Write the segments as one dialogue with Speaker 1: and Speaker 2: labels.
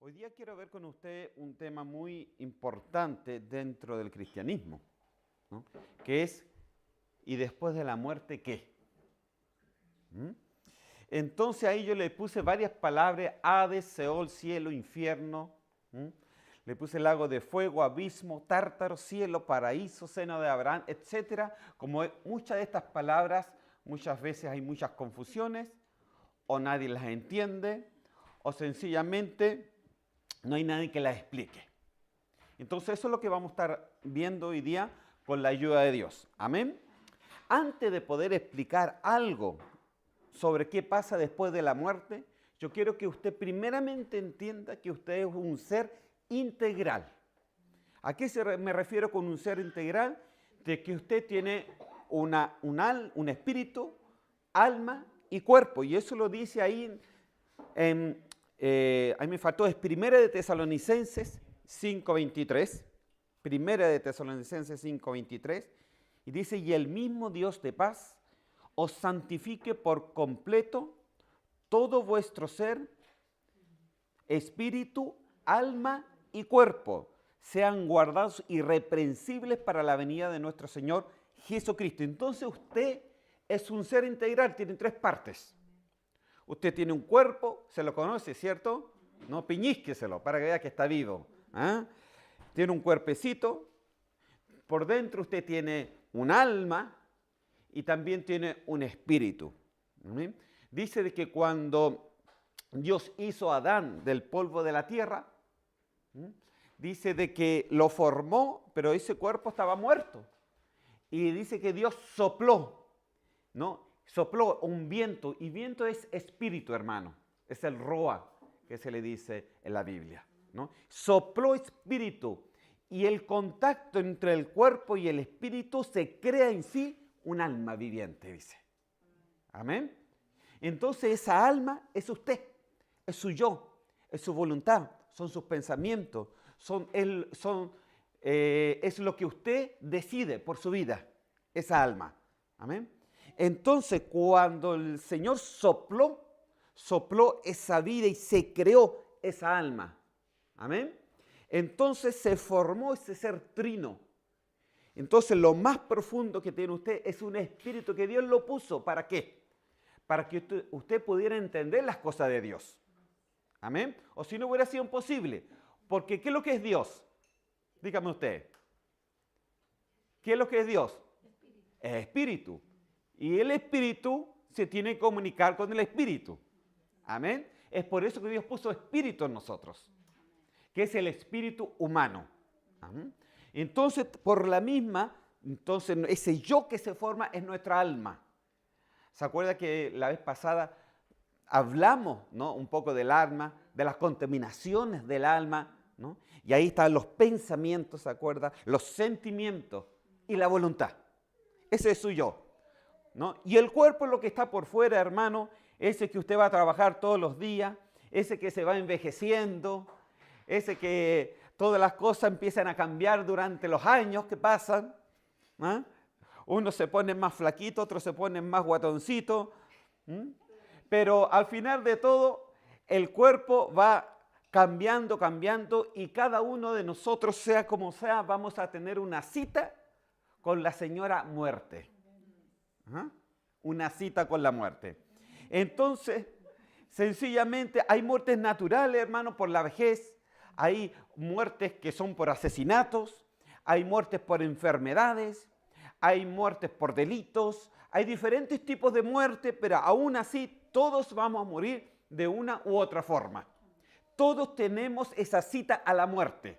Speaker 1: Hoy día quiero ver con usted un tema muy importante dentro del cristianismo, ¿no? Que es, ¿y después de la muerte qué? ¿Mm? Entonces ahí yo le puse varias palabras: Hades, Seol, cielo, infierno. ¿Mm? Le puse lago de fuego, abismo, tártaro, cielo, paraíso, seno de Abraham, etcétera. Como muchas de estas palabras, muchas veces hay muchas confusiones, o nadie las entiende, o sencillamente no hay nadie que las explique. Entonces eso es lo que vamos a estar viendo hoy día con la ayuda de Dios. Amén. Antes de poder explicar algo sobre qué pasa después de la muerte, yo quiero que usted primeramente entienda que usted es un ser integral. ¿A qué me refiero con un ser integral? De que usted tiene un espíritu, alma y cuerpo. Y eso lo dice ahí ahí me faltó, es Primera de Tesalonicenses 5:23. Primera de Tesalonicenses 5:23. Y dice: y el mismo Dios de paz os santifique por completo todo vuestro ser, espíritu, alma y cuerpo, sean guardados irreprensibles para la venida de nuestro Señor Jesucristo. Entonces usted es un ser integral, tiene tres partes. Usted tiene un cuerpo, se lo conoce, ¿cierto? No, piñísqueselo para que vea que está vivo. ¿Ah? Tiene un cuerpecito, por dentro usted tiene un alma y también tiene un espíritu. ¿Sí? Dice de que cuando Dios hizo a Adán del polvo de la tierra, dice de que lo formó, pero ese cuerpo estaba muerto. Y dice que Dios sopló, ¿no? Sopló un viento, y viento es espíritu, hermano. Es el roa que se le dice en la Biblia, ¿no? Sopló espíritu, y el contacto entre el cuerpo y el espíritu se crea en sí un alma viviente, dice. Amén. Entonces esa alma es usted, es su yo, es su voluntad, son sus pensamientos, es lo que usted decide por su vida, esa alma. Amén. Entonces, cuando el Señor sopló esa vida y se creó esa alma. Amén. Entonces se formó ese ser trino. Entonces, lo más profundo que tiene usted es un espíritu que Dios lo puso. ¿Para qué? Para que usted pudiera entender las cosas de Dios. Amén. O si no, hubiera sido imposible. Porque ¿qué es lo que es Dios? Dígame usted. ¿Qué es lo que es Dios? Es espíritu. Y el espíritu se tiene que comunicar con el espíritu. Amén. Es por eso que Dios puso espíritu en nosotros, que es el espíritu humano. Amén. Entonces, por la misma, ese yo que se forma es nuestra alma. ¿Se acuerda que la vez pasada hablamos, ¿no?, un poco del alma, de las contaminaciones del alma, ¿no? Y ahí están los pensamientos, ¿se acuerda? Los sentimientos y la voluntad. Ese es su yo, ¿no? Y el cuerpo es lo que está por fuera, hermano, ese que usted va a trabajar todos los días, ese que se va envejeciendo, ese que todas las cosas empiezan a cambiar durante los años que pasan. ¿Ah? Unos se ponen más flaquitos, otros se ponen más guatoncitos. Pero al final de todo, el cuerpo va cambiando, y cada uno de nosotros, sea como sea, vamos a tener una cita con la señora muerte. ¿Ah? Una cita con la muerte. Entonces, sencillamente, hay muertes naturales, hermano, por la vejez. Hay muertes que son por asesinatos. Hay muertes por enfermedades. Hay muertes por delitos. Hay diferentes tipos de muerte, pero aún así todos vamos a morir de una u otra forma. Todos tenemos esa cita a la muerte.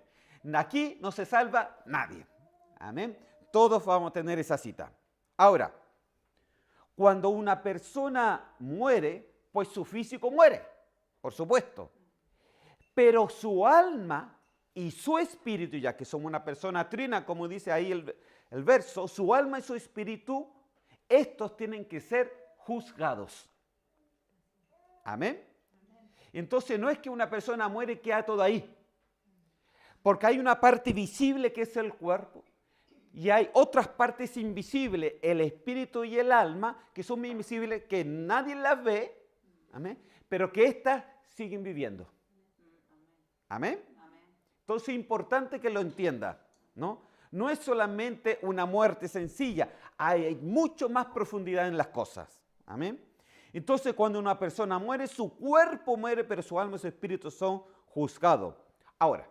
Speaker 1: Aquí no se salva nadie. Amén. Todos vamos a tener esa cita. Ahora, cuando una persona muere, pues su físico muere, por supuesto. Pero su alma y su espíritu, ya que somos una persona trina, como dice ahí el verso, su alma y su espíritu, estos tienen que ser juzgados. Amén. Entonces no es que una persona muere y queda todo ahí. Porque hay una parte visible que es el cuerpo. Y hay otras partes invisibles, el espíritu y el alma, que son invisibles, que nadie las ve, amén, pero que éstas siguen viviendo. Amén. Entonces es importante que lo entienda, ¿no? No es solamente una muerte sencilla, hay mucho más profundidad en las cosas. Amén. Entonces cuando una persona muere, su cuerpo muere, pero su alma y su espíritu son juzgados. Ahora,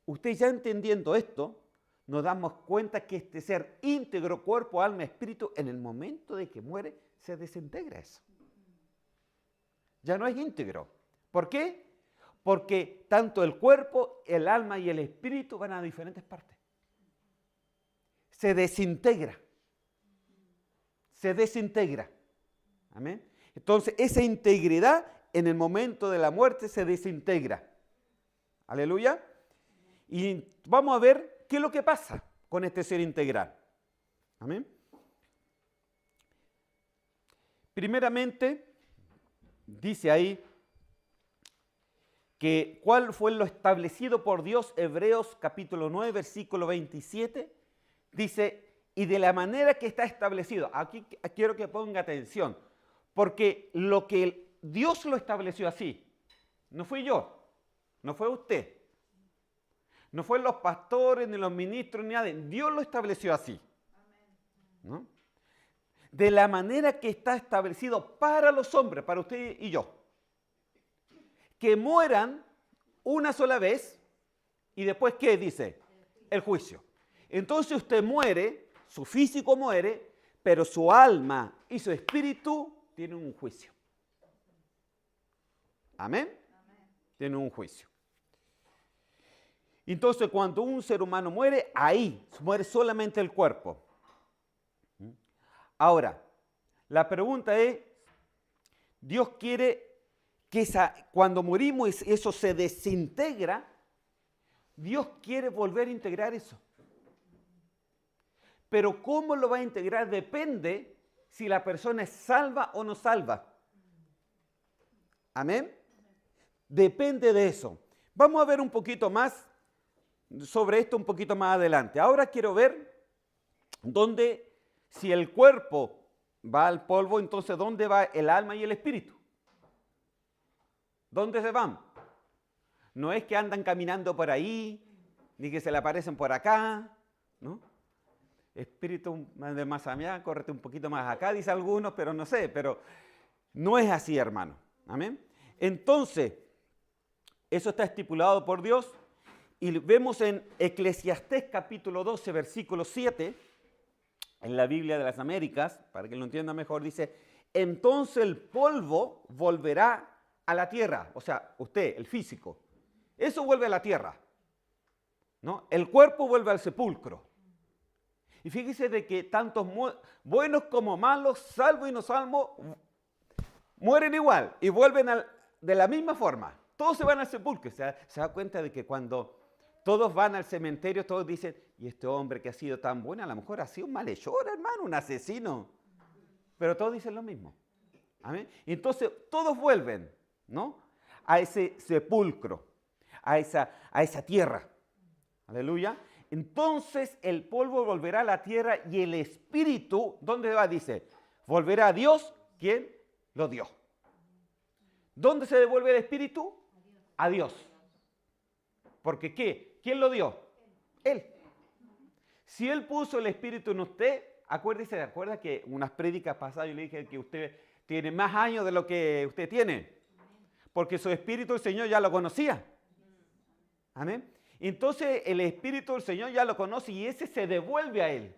Speaker 1: usted ya entendiendo esto, nos damos cuenta que este ser íntegro, cuerpo, alma, espíritu, en el momento de que muere, se desintegra eso. Ya no es íntegro. ¿Por qué? Porque tanto el cuerpo, el alma y el espíritu van a diferentes partes. Se desintegra. Se desintegra. Amén. Entonces, esa integridad en el momento de la muerte se desintegra. Aleluya. Y vamos a ver qué es lo que pasa con este ser integral. Amén. Primeramente, dice ahí que cuál fue lo establecido por Dios, Hebreos capítulo 9, versículo 27, dice, y de la manera que está establecido. Aquí quiero que ponga atención, porque lo que Dios lo estableció así, no fui yo, no fue usted, no fue los pastores, ni los ministros, ni nadie. Dios lo estableció así, ¿no? De la manera que está establecido para los hombres, para usted y yo. Que mueran una sola vez y después, ¿qué dice? El juicio. Entonces usted muere, su físico muere, pero su alma y su espíritu tienen un juicio. ¿Amén? Tienen un juicio. Entonces cuando un ser humano muere, ahí muere solamente el cuerpo. Ahora, la pregunta es, Dios quiere que cuando morimos eso se desintegra, Dios quiere volver a integrar eso. Pero cómo lo va a integrar depende si la persona es salva o no salva. ¿Amén? Depende de eso. Vamos a ver un poquito más sobre esto un poquito más adelante. Ahora quiero ver dónde, si el cuerpo va al polvo, entonces ¿dónde va el alma y el espíritu? ¿Dónde se van? No es que andan caminando por ahí, ni que se le aparecen por acá, ¿no? Espíritu de más allá, córrete un poquito más acá, dice algunos, pero no sé, pero no es así, hermano. Amén. Entonces, eso está estipulado por Dios y vemos en Eclesiastés capítulo 12, versículo 7, en la Biblia de las Américas, para que lo entienda mejor, dice, entonces el polvo volverá a la tierra, o sea, usted, el físico, eso vuelve a la tierra, ¿no? El cuerpo vuelve al sepulcro. Y fíjese de que tantos buenos como malos, salvos y no salvos, mueren igual y vuelven de la misma forma. Todos se van al sepulcro. Se da cuenta de que cuando todos van al cementerio, todos dicen, y este hombre que ha sido tan bueno, a lo mejor ha sido un malhechor, hermano, un asesino. Pero todos dicen lo mismo. ¿Amén? Entonces todos vuelven, ¿no? A ese sepulcro, a esa tierra. Aleluya. Entonces el polvo volverá a la tierra y el espíritu, ¿dónde va? Dice, volverá a Dios, ¿quién lo dio? ¿Dónde se devuelve el espíritu? A Dios. ¿Porque qué? ¿Quién lo dio? Él. Si Él puso el espíritu en usted, ¿acuerda que unas prédicas pasadas yo le dije que usted tiene más años de lo que usted tiene? Porque su espíritu el Señor ya lo conocía. Amén. Entonces el espíritu del Señor ya lo conoce y ese se devuelve a Él.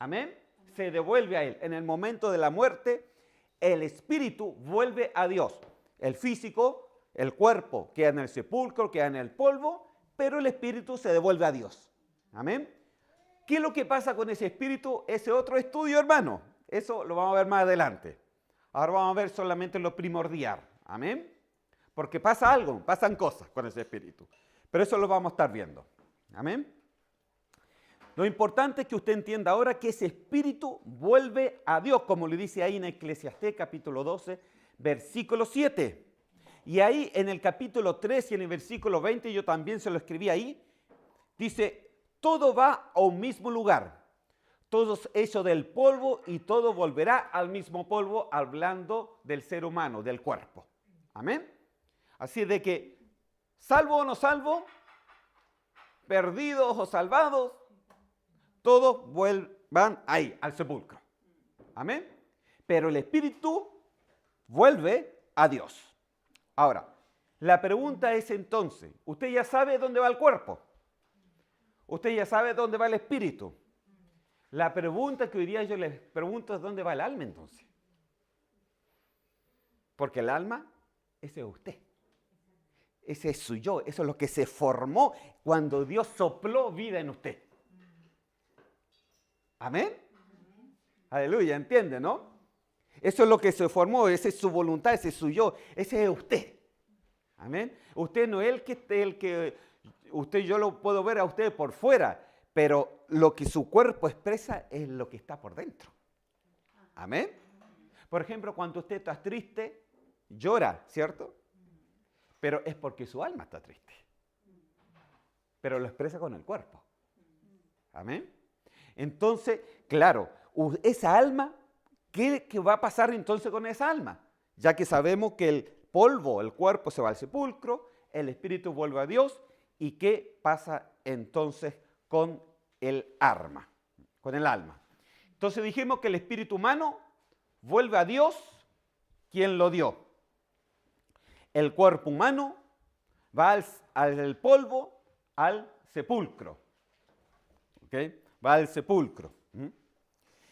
Speaker 1: Amén. Se devuelve a Él. En el momento de la muerte, el espíritu vuelve a Dios. El físico, el cuerpo queda en el sepulcro, queda en el polvo, pero el espíritu se devuelve a Dios. Amén. ¿Qué es lo que pasa con ese espíritu? Ese otro estudio, hermano. Eso lo vamos a ver más adelante. Ahora vamos a ver solamente lo primordial. Amén. Porque pasa algo, pasan cosas con ese espíritu. Pero eso lo vamos a estar viendo. Amén. Lo importante es que usted entienda ahora que ese espíritu vuelve a Dios, como le dice ahí en Eclesiastés capítulo 12, versículo 7. Y ahí en el capítulo 3 y en el versículo 20, yo también se lo escribí ahí, dice, todo va a un mismo lugar. Todo es hecho del polvo y todo volverá al mismo polvo, hablando del ser humano, del cuerpo. Amén. Así de que salvo o no salvo, perdidos o salvados, todos van ahí, al sepulcro. Amén. Pero el espíritu vuelve a Dios. Ahora, la pregunta es entonces, ¿usted ya sabe dónde va el cuerpo? ¿Usted ya sabe dónde va el espíritu? La pregunta que hoy día yo les pregunto es ¿dónde va el alma entonces? Porque el alma, ese es usted. Ese es su yo, eso es lo que se formó cuando Dios sopló vida en usted. ¿Amén? Aleluya, ¿entiende, no? Eso es lo que se formó, esa es su voluntad, ese es su yo, ese es usted. Amén. Usted no es el que usted, yo lo puedo ver a usted por fuera, pero lo que su cuerpo expresa es lo que está por dentro. Amén. Por ejemplo, cuando usted está triste, llora, ¿cierto? Pero es porque su alma está triste. Pero lo expresa con el cuerpo. Amén. Entonces, claro, esa alma, ¿qué va a pasar entonces con esa alma? Ya que sabemos que el polvo, el cuerpo se va al sepulcro, el espíritu vuelve a Dios, ¿y qué pasa entonces con el alma? Con el alma. Entonces dijimos que el espíritu humano vuelve a Dios, quien lo dio. El cuerpo humano va al polvo, al sepulcro. ¿Okay? Va al sepulcro.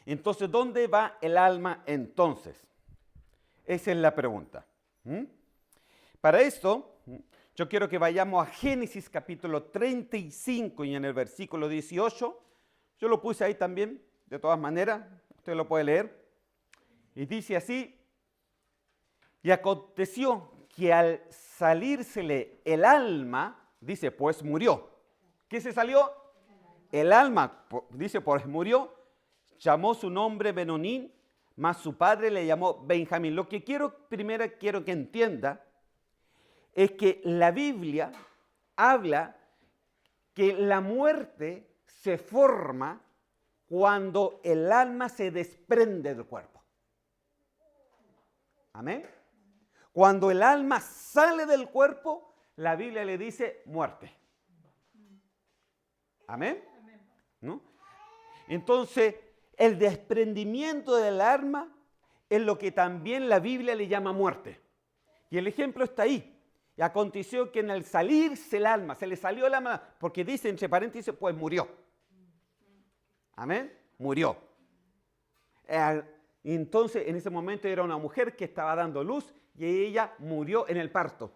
Speaker 1: Entonces, ¿dónde va el alma entonces? Esa es la pregunta. Para esto, yo quiero que vayamos a Génesis capítulo 35 y en el versículo 18. Yo lo puse ahí también, de todas maneras, usted lo puede leer. Y dice así, y aconteció que al salírsele el alma, dice, pues murió. ¿Qué se salió? El alma, dice, pues murió, llamó su nombre Benonín, mas su padre le llamó Benjamín. Lo que primero quiero que entienda es que la Biblia habla que la muerte se forma cuando el alma se desprende del cuerpo. Amén. Cuando el alma sale del cuerpo, la Biblia le dice muerte. Amén. ¿No? Entonces, el desprendimiento del alma es lo que también la Biblia le llama muerte. Y el ejemplo está ahí. Y aconteció que en el salirse el alma, se le salió el alma, porque dice entre paréntesis, pues murió. Amén. Murió. Entonces, en ese momento era una mujer que estaba dando luz y ella murió en el parto.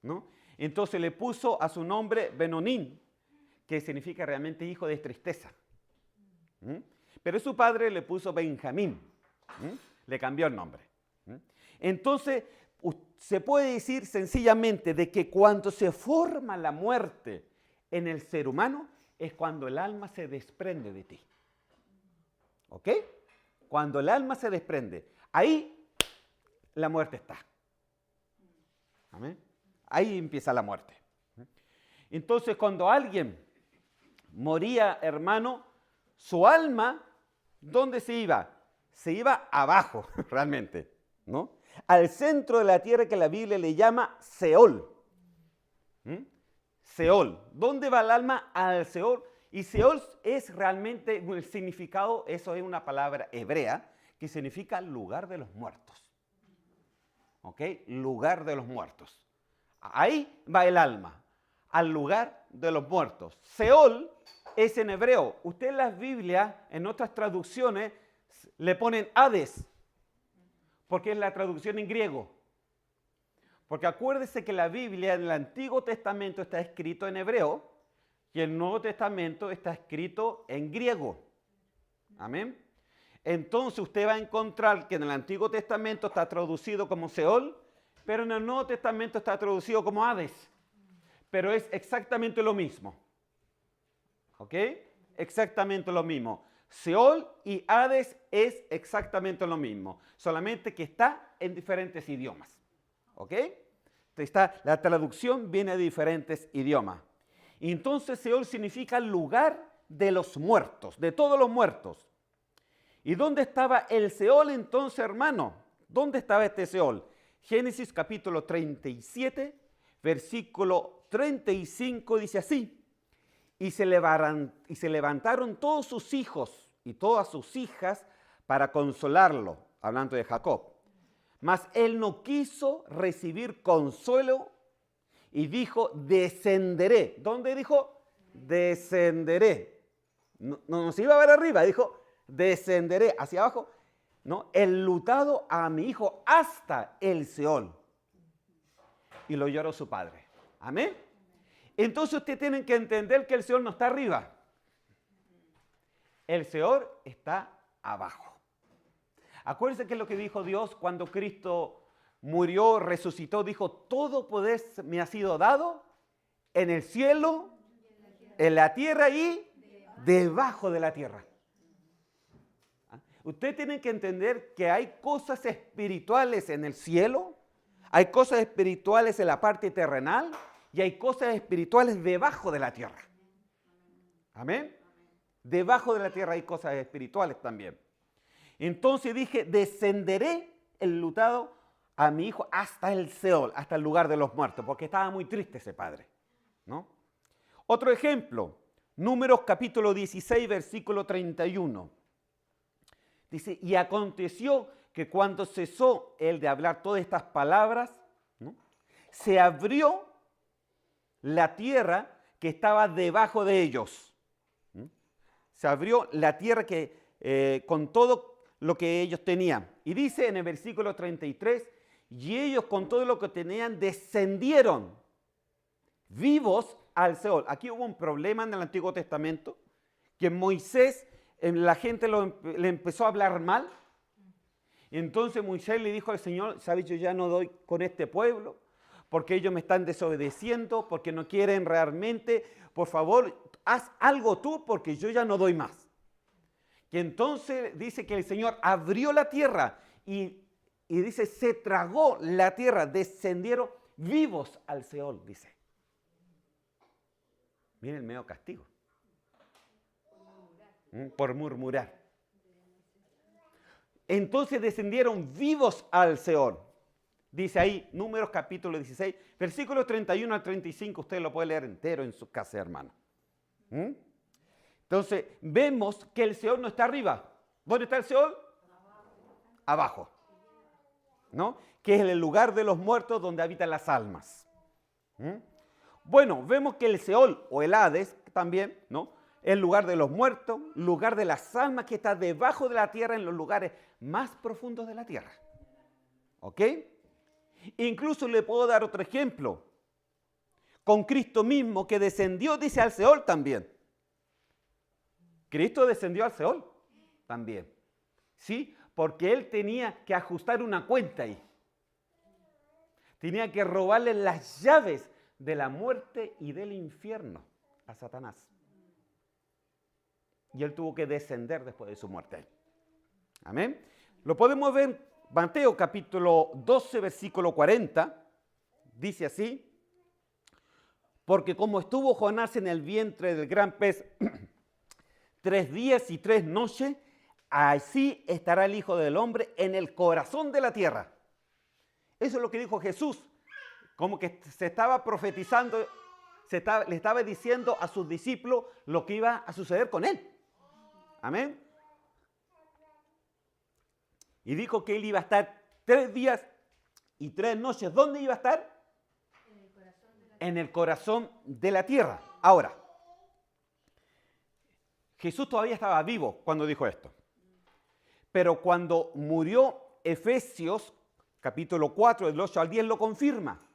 Speaker 1: ¿No? Entonces le puso a su nombre Benonín, que significa realmente hijo de tristeza. Pero su padre le puso Benjamín. Le cambió el nombre. Entonces, se puede decir sencillamente de que cuando se forma la muerte en el ser humano, es cuando el alma se desprende de ti. ¿Ok? Cuando el alma se desprende, ahí la muerte está. ¿Amén? Ahí empieza la muerte. Entonces, cuando alguien moría, hermano, su alma, ¿dónde se iba? Se iba abajo, realmente, ¿no? Al centro de la tierra que la Biblia le llama Seol. Seol. ¿Dónde va el alma? Al Seol. Y Seol es realmente el significado, eso es una palabra hebrea, que significa lugar de los muertos. ¿Ok? Lugar de los muertos. Ahí va el alma, al lugar de los muertos. Seol es en hebreo. Usted en las Biblias, en otras traducciones, le ponen Hades, porque es la traducción en griego. Porque acuérdese que la Biblia en el Antiguo Testamento está escrito en hebreo y el Nuevo Testamento está escrito en griego. Amén. Entonces usted va a encontrar que en el Antiguo Testamento está traducido como Seol, pero en el Nuevo Testamento está traducido como Hades. Pero es exactamente lo mismo. ¿Ok? Exactamente lo mismo. Seol y Hades es exactamente lo mismo, solamente que está en diferentes idiomas. ¿Ok? La traducción viene de diferentes idiomas. Y entonces Seol significa lugar de los muertos, de todos los muertos. ¿Y dónde estaba el Seol entonces, hermano? ¿Dónde estaba este Seol? Génesis capítulo 37, versículo 35 dice así: y se levantaron todos sus hijos y todas sus hijas para consolarlo, hablando de Jacob. Mas él no quiso recibir consuelo y dijo: descenderé. ¿Dónde dijo? Descenderé. No se iba a ver arriba, dijo: descenderé hacia abajo, ¿no? Enlutado a mi hijo hasta el Seol. Y lo lloró su padre. Amén. Entonces ustedes tienen que entender que el Seol no está arriba. El Seol está abajo. Acuérdense que es lo que dijo Dios cuando Cristo murió, resucitó. Dijo: todo poder me ha sido dado en el cielo, en la tierra y debajo de la tierra. Ustedes tienen que entender que hay cosas espirituales en el cielo, hay cosas espirituales en la parte terrenal y hay cosas espirituales debajo de la tierra. Amén. Debajo de la tierra hay cosas espirituales también. Entonces dije: descenderé enlutado a mi hijo hasta el Seol, hasta el lugar de los muertos, porque estaba muy triste ese padre, ¿no? Otro ejemplo, Números capítulo 16, versículo 31. Dice: y aconteció que cuando cesó él de hablar todas estas palabras, ¿no?, se abrió la tierra que estaba debajo de ellos. ¿No? Se abrió la tierra que con todo lo que ellos tenían. Y dice en el versículo 33, y ellos con todo lo que tenían descendieron vivos al Seol. Aquí hubo un problema en el Antiguo Testamento, que Moisés, la gente le empezó a hablar mal. Entonces Moisés le dijo al Señor: ¿sabes? Yo ya no doy con este pueblo, porque ellos me están desobedeciendo, porque no quieren realmente. Por favor, haz algo tú, porque yo ya no doy más. Y entonces dice que el Señor abrió la tierra y dice: se tragó la tierra, descendieron vivos al Seol, dice. Miren el medio castigo. Por murmurar. Entonces descendieron vivos al Seol. Dice ahí, Números capítulo 16, versículos 31 al 35, usted lo puede leer entero en su casa, hermano. Entonces, vemos que el Seol no está arriba. ¿Dónde está el Seol? Abajo. ¿No? Que es el lugar de los muertos donde habitan las almas. Bueno, vemos que el Seol o el Hades también, ¿no?, el lugar de los muertos, lugar de las almas que está debajo de la tierra, en los lugares más profundos de la tierra. ¿Ok? Incluso le puedo dar otro ejemplo. Con Cristo mismo, que descendió, dice, al Seol también. Cristo descendió al Seol también. ¿Sí? Porque Él tenía que ajustar una cuenta ahí. Tenía que robarle las llaves de la muerte y del infierno a Satanás. Y Él tuvo que descender después de su muerte. Amén. Lo podemos ver en Mateo capítulo 12, versículo 40. Dice así: porque como estuvo Jonás en el vientre del gran pez 3 días y 3 noches, así estará el Hijo del Hombre en el corazón de la tierra. Eso es lo que dijo Jesús. Como que se estaba profetizando, le estaba diciendo a sus discípulos lo que iba a suceder con Él. Amén. Y dijo que Él iba a estar 3 días y 3 noches. ¿Dónde iba a estar? En el corazón de la tierra. Ahora, Jesús todavía estaba vivo cuando dijo esto. Pero cuando murió, Efesios capítulo 4, del 8 al 10, lo confirma.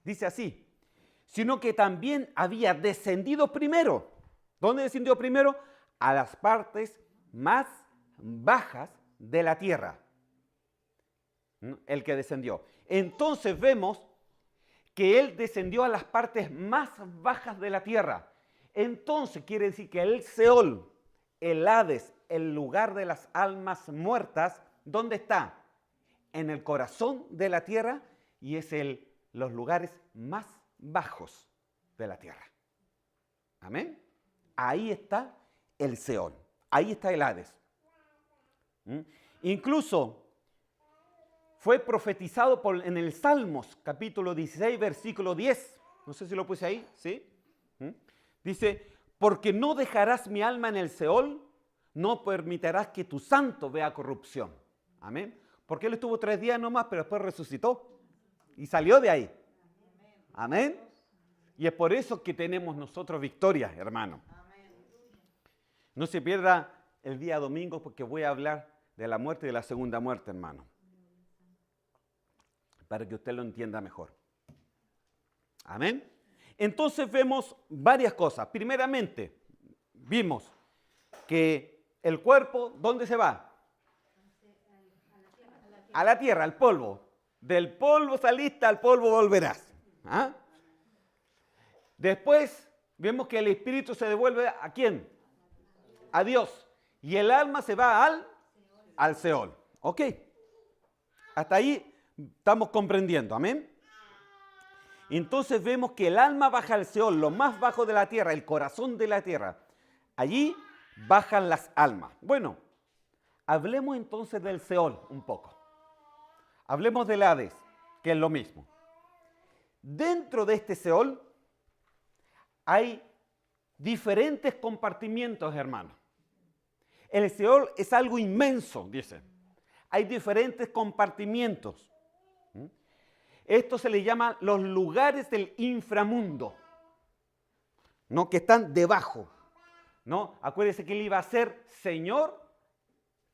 Speaker 1: Dice así: sino que también había descendido primero. ¿Dónde descendió primero? A las partes más bajas de la tierra. El que descendió. Entonces vemos que Él descendió a las partes más bajas de la tierra. Entonces quiere decir que el Seol, el Hades, el lugar de las almas muertas, ¿dónde está? En el corazón de la tierra, y es los lugares más bajos de la tierra. Amén. Ahí está el Seol, ahí está el Hades. Incluso fue profetizado en el Salmos capítulo 16, versículo 10. No sé si lo puse ahí, ¿sí? Dice, porque no dejarás mi alma en el Seol, no permitirás que tu santo vea corrupción. Amén. Porque él estuvo 3 días nomás, pero después resucitó y salió de ahí. Amén. Y es por eso que tenemos nosotros victoria, hermano. No se pierda el día domingo porque voy a hablar de la muerte y de la segunda muerte, hermano. Para que usted lo entienda mejor. Amén. Entonces vemos varias cosas. Primeramente, vimos que el cuerpo, ¿dónde se va? A la tierra, al polvo. Del polvo saliste, al polvo volverás. ¿Ah? Después vemos que el espíritu se devuelve ¿a quién? A Dios. Y el alma se va al Seol. ¿Ok? Hasta ahí estamos comprendiendo. Amén. Entonces vemos que el alma baja al Seol, lo más bajo de la tierra, el corazón de la tierra. Allí bajan las almas. Bueno, hablemos entonces del Seol un poco. Hablemos del Hades, que es lo mismo. Dentro de este Seol hay diferentes compartimientos, hermanos. El Seol es algo inmenso, dicen. Hay diferentes compartimientos. Esto se le llama los lugares del inframundo, ¿no? Que están debajo, ¿no? Acuérdense que él iba a ser Señor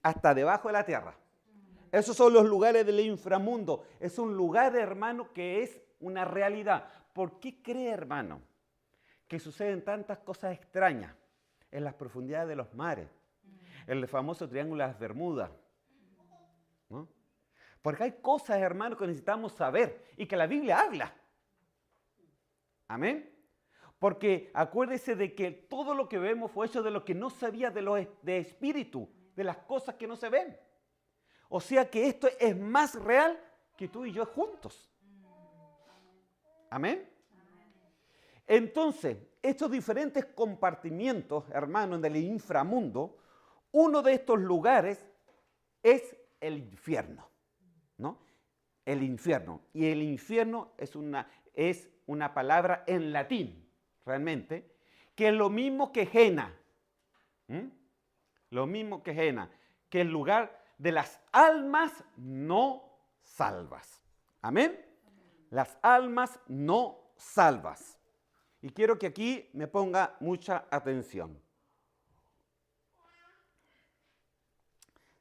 Speaker 1: hasta debajo de la tierra. Esos son los lugares del inframundo. Es un lugar, hermano, que es una realidad. ¿Por qué cree, hermano, que suceden tantas cosas extrañas en las profundidades de los mares? El famoso Triángulo de las Bermudas, ¿no? Porque hay cosas, hermanos, que necesitamos saber y que la Biblia habla. Amén. Porque acuérdese de que todo lo que vemos fue hecho de lo que no se veía de espíritu, de las cosas que no se ven. O sea que esto es más real que tú y yo juntos. Amén. Entonces, estos diferentes compartimientos, hermanos, del inframundo, uno de estos lugares es el infierno, ¿no? El infierno. Y el infierno es una palabra en latín, realmente, que es lo mismo que Gehenna. Lo mismo que Gehenna, que es el lugar de las almas no salvas. Amén. Las almas no salvas. Y quiero que aquí me ponga mucha atención.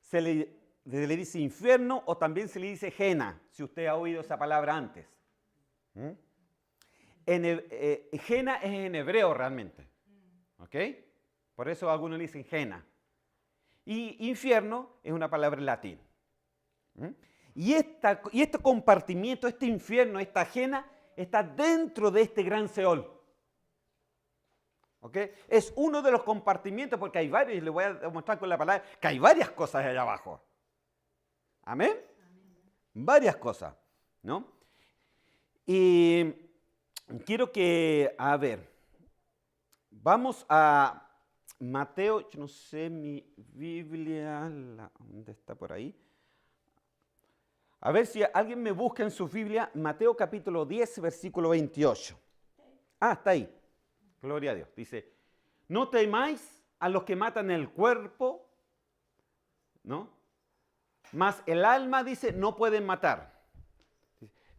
Speaker 1: Se le dice infierno o también se le dice Gehenna, si usted ha oído esa palabra antes. Gehenna es en hebreo realmente. ¿Ok? Por eso algunos le dicen Gehenna. Y infierno es una palabra en latín. Y este compartimiento, este infierno, esta Gehenna, está dentro de este gran Seol. ¿Okay? Es uno de los compartimientos, porque hay varios, y le voy a demostrar con la palabra, que hay varias cosas allá abajo. ¿Amén? Varias cosas, ¿no? Y quiero que, a ver, vamos a Mateo, yo no sé, mi Biblia, ¿dónde está por ahí? A ver si alguien me busca en su Biblia, Mateo capítulo 10, versículo 28. Ah, está ahí. Gloria a Dios. Dice, no temáis a los que matan el cuerpo, ¿no? Mas el alma, dice, no pueden matar.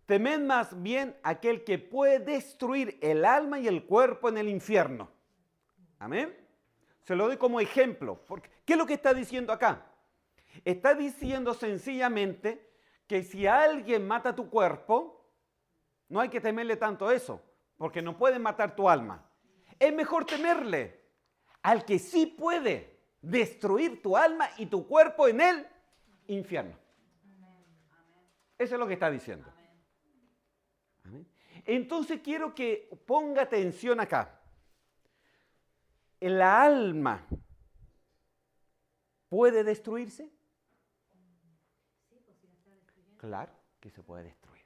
Speaker 1: Temed más bien aquel que puede destruir el alma y el cuerpo en el infierno. Amén. Se lo doy como ejemplo. Porque, ¿qué es lo que está diciendo acá? Está diciendo sencillamente que si alguien mata tu cuerpo, no hay que temerle tanto eso, porque no pueden matar tu alma. Es mejor temerle al que sí puede destruir tu alma y tu cuerpo en el infierno. Eso es lo que está diciendo. Amén. Entonces quiero que ponga atención acá. ¿La alma puede destruirse? Claro que se puede destruir.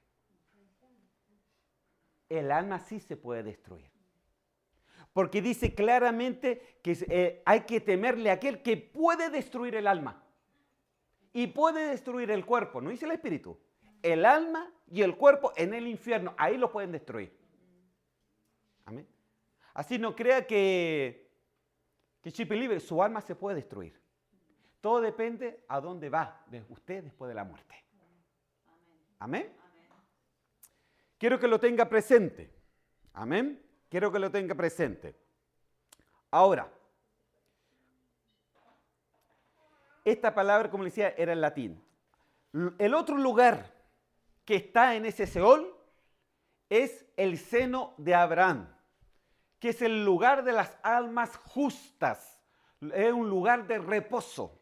Speaker 1: El alma sí se puede destruir. Porque dice claramente que hay que temerle a aquel que puede destruir el alma. Y puede destruir el cuerpo, no dice el espíritu. El alma y el cuerpo en el infierno, ahí lo pueden destruir. Amén. Así no crea que Chip libre, su alma se puede destruir. Todo depende a dónde va usted después de la muerte. Amén. Quiero que lo tenga presente. Amén. Quiero que lo tenga presente. Ahora, esta palabra, como le decía, era en latín. El otro lugar que está en ese Seol es el seno de Abraham, que es el lugar de las almas justas. Es un lugar de reposo.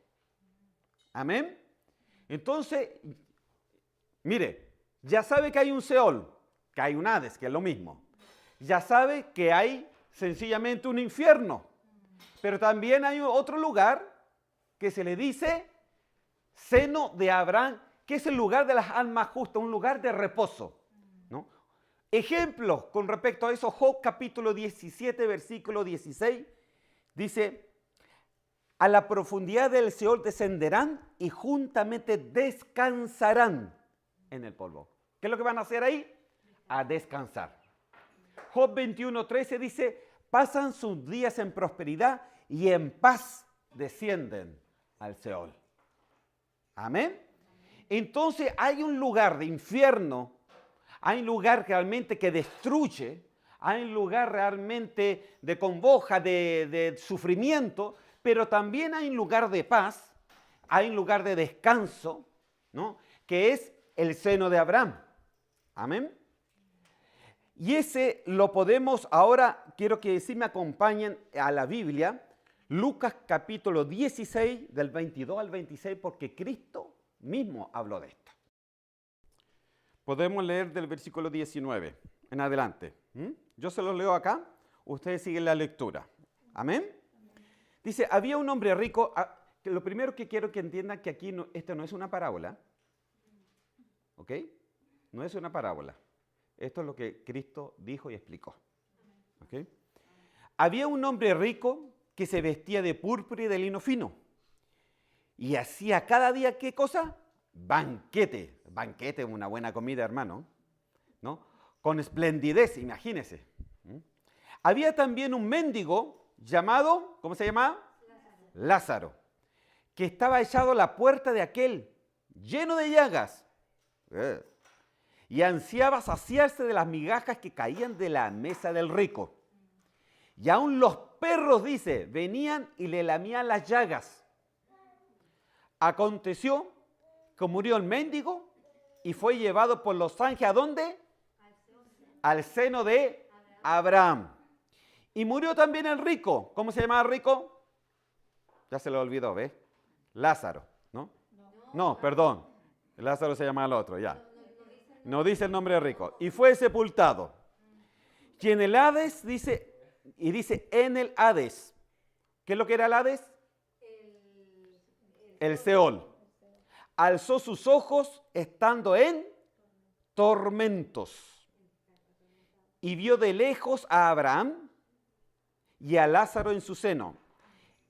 Speaker 1: Amén. Entonces, mire, ya sabe que hay un Seol, que hay un Hades, que es lo mismo. Ya sabe que hay sencillamente un infierno. Pero también hay otro lugar que se le dice seno de Abraham, que es el lugar de las almas justas, un lugar de reposo, ¿no? Ejemplos con respecto a eso, Job capítulo 17, versículo 16, dice: a la profundidad del Seol descenderán y juntamente descansarán en el polvo. ¿Qué es lo que van a hacer ahí? A descansar. Job 21:13 dice: pasan sus días en prosperidad y en paz descienden al Seol. Amén. Entonces hay un lugar de infierno, hay un lugar realmente que destruye, hay un lugar realmente de congoja, de sufrimiento, pero también hay un lugar de paz, hay un lugar de descanso, ¿no? Que es el seno de Abraham. Amén. Y ese lo podemos, ahora quiero que sí me acompañen a la Biblia, Lucas capítulo 16, del 22 al 26, porque Cristo mismo habló de esto. Podemos leer del versículo 19 en adelante. Yo se lo leo acá, ustedes siguen la lectura. Amén. Dice: había un hombre rico. Lo primero que quiero que entiendan que aquí esto no es una parábola. ¿Ok? No es una parábola. Esto es lo que Cristo dijo y explicó. ¿Ok? Había un hombre rico que se vestía de púrpura y de lino fino. Y hacía cada día, ¿qué cosa? Banquete. Banquete, una buena comida, hermano, ¿no? Con esplendidez, imagínese. Había también un mendigo llamado, ¿cómo se llama? Lázaro, que estaba echado a la puerta de aquel, lleno de llagas, y ansiaba saciarse de las migajas que caían de la mesa del rico. Y aún los perros, dice, venían y le lamían las llagas. Aconteció que murió el mendigo y fue llevado por los ángeles, ¿a dónde? Al seno de Abraham. Y murió también el rico. ¿Cómo se llamaba el rico? Ya se lo olvidó, ¿ves? Lázaro, ¿no? No, perdón. Lázaro se llama el otro, ya. No dice el nombre del rico. Y fue sepultado. Y en el Hades dice, y dice en el Hades. ¿Qué es lo que era el Hades? El Seol. Alzó sus ojos estando en tormentos. Y vio de lejos a Abraham y a Lázaro en su seno.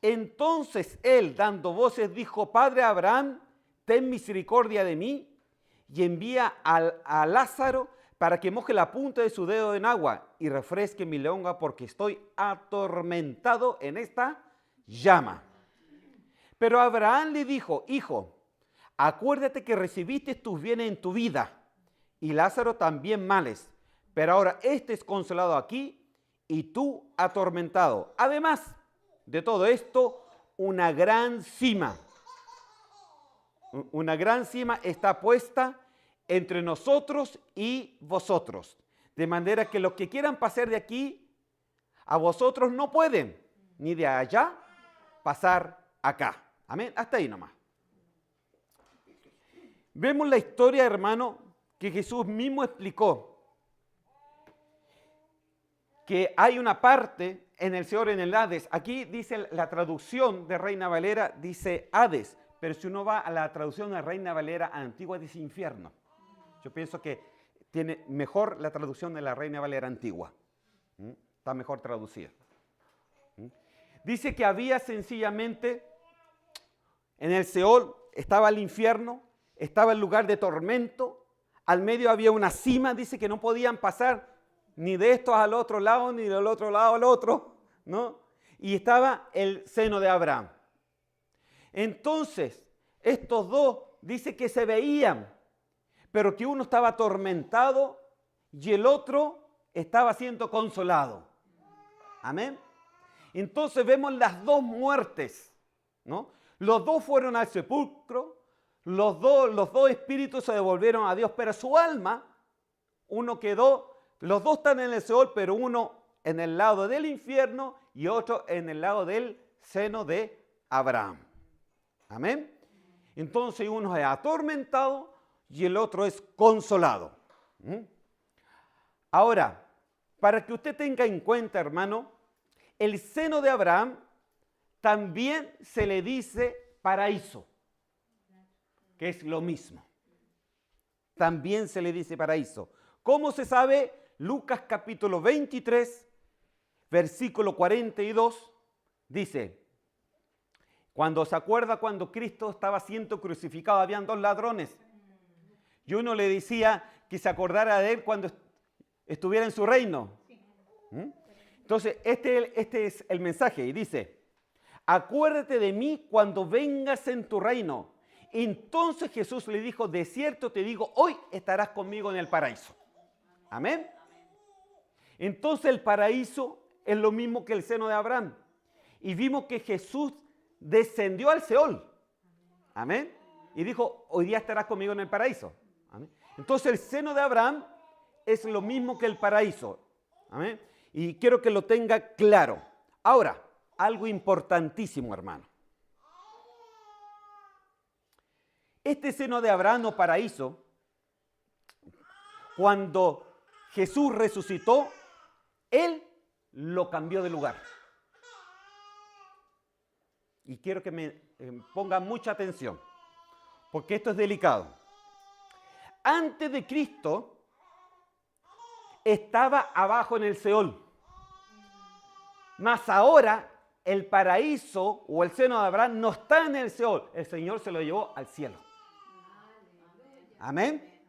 Speaker 1: Entonces él, dando voces, dijo: Padre Abraham, ten misericordia de mí y envía a Lázaro para que moje la punta de su dedo en agua y refresque mi lengua, porque estoy atormentado en esta llama. Pero Abraham le dijo: Hijo, acuérdate que recibiste tus bienes en tu vida y Lázaro también males, pero ahora este es consolado aquí y tú atormentado. Además de todo esto, una gran cima está puesta entre nosotros y vosotros, de manera que los que quieran pasar de aquí a vosotros no pueden, ni de allá pasar acá. Amén. Hasta ahí nomás. Vemos la historia, hermano, que Jesús mismo explicó. Que hay una parte en el Seol, en el Hades. Aquí dice la traducción de Reina Valera, dice Hades. Pero si uno va a la traducción de Reina Valera antigua, dice infierno. Yo pienso que tiene mejor la traducción de la Reina Valera antigua. Está mejor traducida. Dice que había sencillamente en el Seol, estaba el infierno, estaba el lugar de tormento, al medio había una cima, dice que no podían pasar ni de estos al otro lado, ni del otro lado al otro, ¿no? Y estaba el seno de Abraham. Entonces, estos dos dice que se veían, pero que uno estaba atormentado y el otro estaba siendo consolado. Amén. Entonces vemos las dos muertes, ¿no? Los dos fueron al sepulcro, los dos espíritus se devolvieron a Dios, pero su alma, uno quedó, los dos están en el Seol, pero uno en el lado del infierno y otro en el lado del seno de Abraham. Amén. Entonces uno es atormentado y el otro es consolado. Ahora, para que usted tenga en cuenta, hermano, el seno de Abraham también se le dice paraíso, que es lo mismo. También se le dice paraíso. ¿Cómo se sabe? Lucas capítulo 23, versículo 42, dice, cuando se acuerda cuando Cristo estaba siendo crucificado, habían dos ladrones. Y uno le decía que se acordara de él cuando estuviera en su reino. Entonces, este es el mensaje y dice, acuérdate de mí cuando vengas en tu reino. Entonces Jesús le dijo, de cierto te digo, hoy estarás conmigo en el paraíso. Amén. Entonces el paraíso es lo mismo que el seno de Abraham. Y vimos que Jesús descendió al Seol. Amén. Y dijo, hoy día estarás conmigo en el paraíso. Amén. Entonces el seno de Abraham es lo mismo que el paraíso. Amén. Y quiero que lo tenga claro. Ahora, algo importantísimo, hermano. Este seno de Abraham o paraíso, cuando Jesús resucitó, Él lo cambió de lugar. Y quiero que me pongan mucha atención, porque esto es delicado. Antes de Cristo, estaba abajo en el Seol. Mas ahora, el paraíso o el seno de Abraham no está en el Seol. El Señor se lo llevó al cielo. Amén.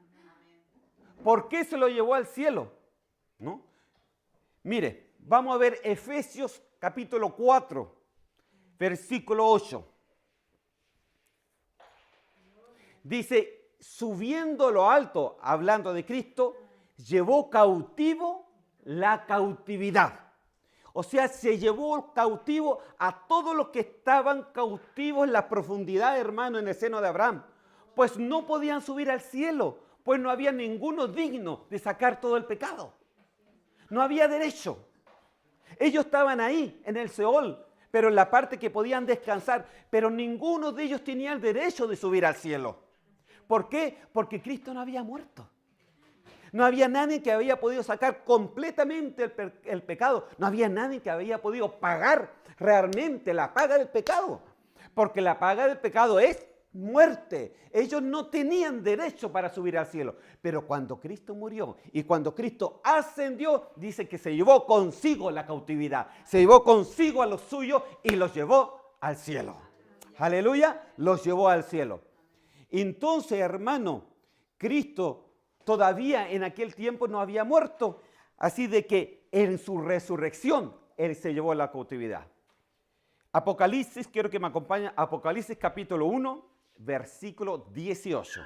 Speaker 1: ¿Por qué se lo llevó al cielo? ¿No? Mire, vamos a ver Efesios capítulo 4, versículo 8. Dice, subiendo lo alto, hablando de Cristo, llevó cautivo la cautividad. O sea, se llevó cautivo a todos los que estaban cautivos en la profundidad, hermano, en el seno de Abraham. Pues no podían subir al cielo, pues no había ninguno digno de sacar todo el pecado. No había derecho. Ellos estaban ahí, en el Seol, pero en la parte que podían descansar, pero ninguno de ellos tenía el derecho de subir al cielo. ¿Por qué? Porque Cristo no había muerto. No había nadie que había podido sacar completamente el pecado. No había nadie que había podido pagar realmente la paga del pecado. Porque la paga del pecado es muerte. Ellos no tenían derecho para subir al cielo. Pero cuando Cristo murió y cuando Cristo ascendió, dice que se llevó consigo la cautividad. Se llevó consigo a los suyos y los llevó al cielo. Aleluya, los llevó al cielo. Entonces, hermano, Cristo todavía en aquel tiempo no había muerto. Así de que en su resurrección, Él se llevó la cautividad. Apocalipsis, quiero que me acompañen. Apocalipsis capítulo 1, versículo 18.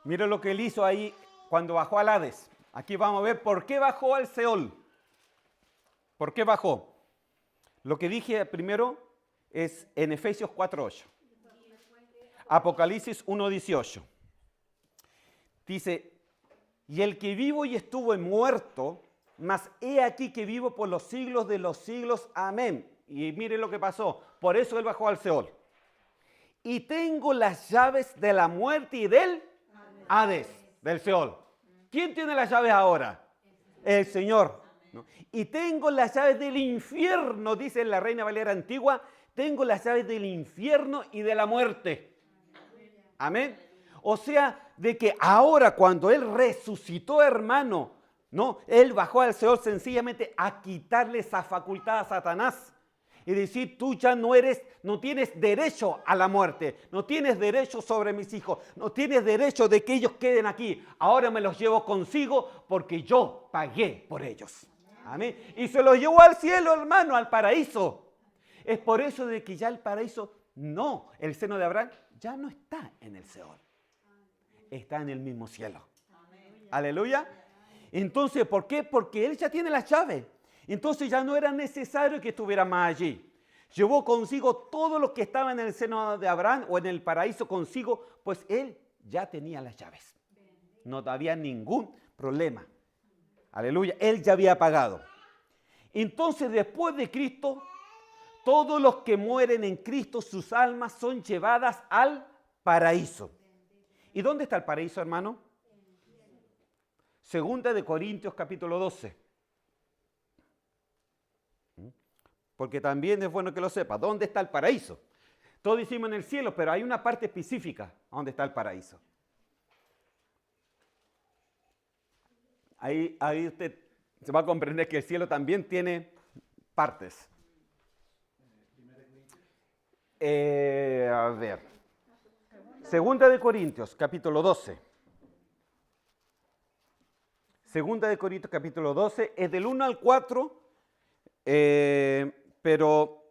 Speaker 1: Mira lo que Él hizo ahí cuando bajó al Hades. Aquí vamos a ver por qué bajó al Seol. ¿Por qué bajó? Lo que dije primero es en Efesios 4:8. Apocalipsis 1:18. Dice, y el que vivo y estuvo muerto, mas he aquí que vivo por los siglos de los siglos. Amén. Y mire lo que pasó. Por eso él bajó al Seol. Y tengo las llaves de la muerte y del Hades, del Seol. ¿Quién tiene las llaves ahora? El Señor. ¿No? Y tengo las llaves del infierno, dice la Reina Valera antigua. Tengo las llaves del infierno y de la muerte. Amén. O sea, de que ahora cuando Él resucitó, hermano, no, Él bajó al Seol sencillamente a quitarle esa facultad a Satanás. y decir, tú ya no tienes derecho a la muerte, no tienes derecho sobre mis hijos, no tienes derecho de que ellos queden aquí. Ahora me los llevo consigo porque yo pagué por ellos. Amén. Y se los llevó al cielo, hermano, al paraíso. Es por eso de que ya el paraíso, no, el seno de Abraham ya no está en el Seol. Está en el mismo cielo. Aleluya. Entonces, ¿por qué? Porque él ya tiene las llaves. Entonces ya no era necesario que estuviera más allí. Llevó consigo todo lo que estaba en el seno de Abraham o en el paraíso consigo, pues él ya tenía las llaves. No había ningún problema. Aleluya. Él ya había pagado. Entonces, después de Cristo, todos los que mueren en Cristo, sus almas son llevadas al paraíso. ¿Y dónde está el paraíso, hermano? Segunda de Corintios, capítulo 12. Porque también es bueno que lo sepa. ¿Dónde está el paraíso? Todos decimos en el cielo, pero hay una parte específica donde está el paraíso. Ahí usted se va a comprender que el cielo también tiene partes. A ver. Segunda de Corintios, capítulo 12. Segunda de Corintios, capítulo 12, es del 1 al 4, pero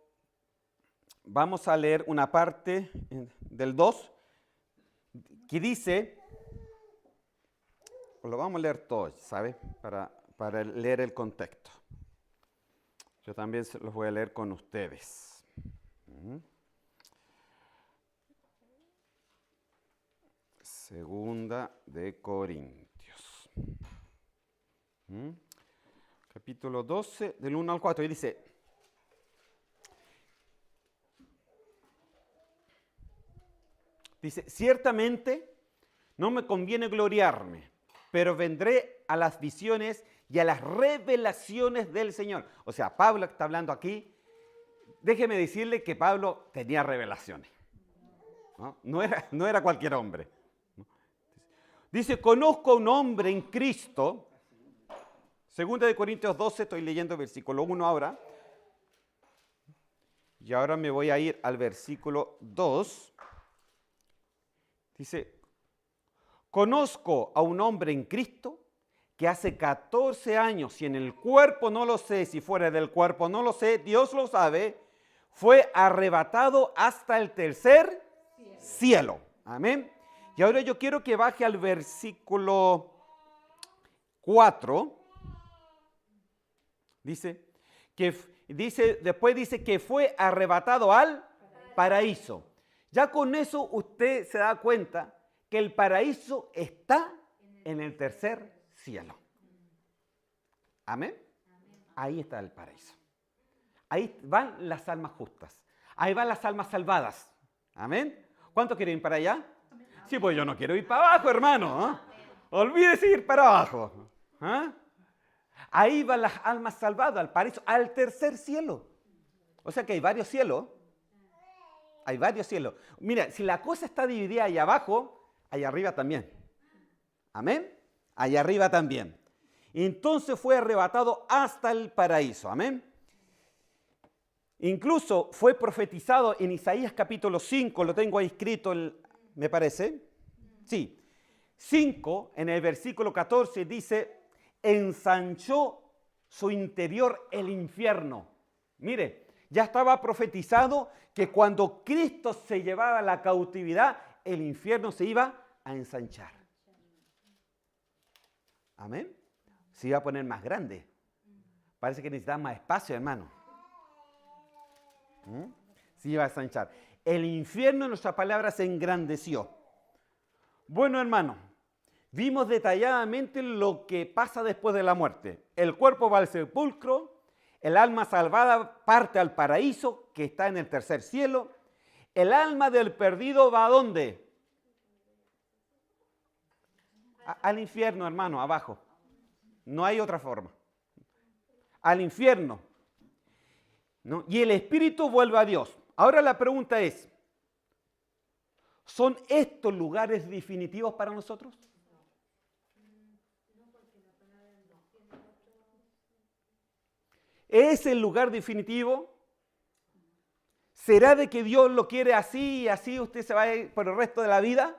Speaker 1: vamos a leer una parte del 2 que dice, lo vamos a leer todo, ¿sabe? Para leer el contexto. Yo también los voy a leer con ustedes. Segunda de Corintios. Capítulo 12, del 1 al 4, y dice, ciertamente no me conviene gloriarme, pero vendré a las visiones y a las revelaciones del Señor. O sea, Pablo está hablando aquí. Déjeme decirle que Pablo tenía revelaciones. No era cualquier hombre. Dice, conozco a un hombre en Cristo. Segunda de Corintios 12, estoy leyendo el versículo 1 ahora. Y ahora me voy a ir al versículo 2. Dice, conozco a un hombre en Cristo que hace 14 años, si en el cuerpo no lo sé, si fuera del cuerpo no lo sé, Dios lo sabe, fue arrebatado hasta el tercer cielo. Amén. Y ahora yo quiero que baje al versículo 4. Después dice que fue arrebatado al paraíso. Ya con eso usted se da cuenta que el paraíso está en el tercer cielo. Amén. Ahí está el paraíso. Ahí van las almas justas. Ahí van las almas salvadas. Amén. ¿Cuántos quieren ir para allá? Sí, pues yo no quiero ir para abajo, hermano. Olvídese ir para abajo. Ahí van las almas salvadas al paraíso, al tercer cielo. O sea que hay varios cielos. Hay varios cielos. Mira, si la cosa está dividida ahí abajo, allá arriba también. Amén. Allá arriba también. Entonces fue arrebatado hasta el paraíso. Amén. Incluso fue profetizado en Isaías capítulo 5, lo tengo ahí escrito, me parece. Sí. 5, en el versículo 14 dice, ensanchó su interior el infierno. Mire, ya estaba profetizado que cuando Cristo se llevaba a la cautividad, el infierno se iba a ensanchar. Amén. Se iba a poner más grande. Parece que necesitaba más espacio, hermano. Se iba a ensanchar. El infierno, en nuestras palabras, se engrandeció. Bueno, hermano, vimos detalladamente lo que pasa después de la muerte. El cuerpo va al sepulcro, el alma salvada parte al paraíso, que está en el tercer cielo. El alma del perdido va ¿a dónde? Al infierno, hermano, abajo. No hay otra forma. Al infierno. ¿No? Y el espíritu vuelve a Dios. Ahora la pregunta es, ¿son estos lugares definitivos para nosotros? ¿Es el lugar definitivo? ¿Será de que Dios lo quiere así y así usted se va a ir por el resto de la vida?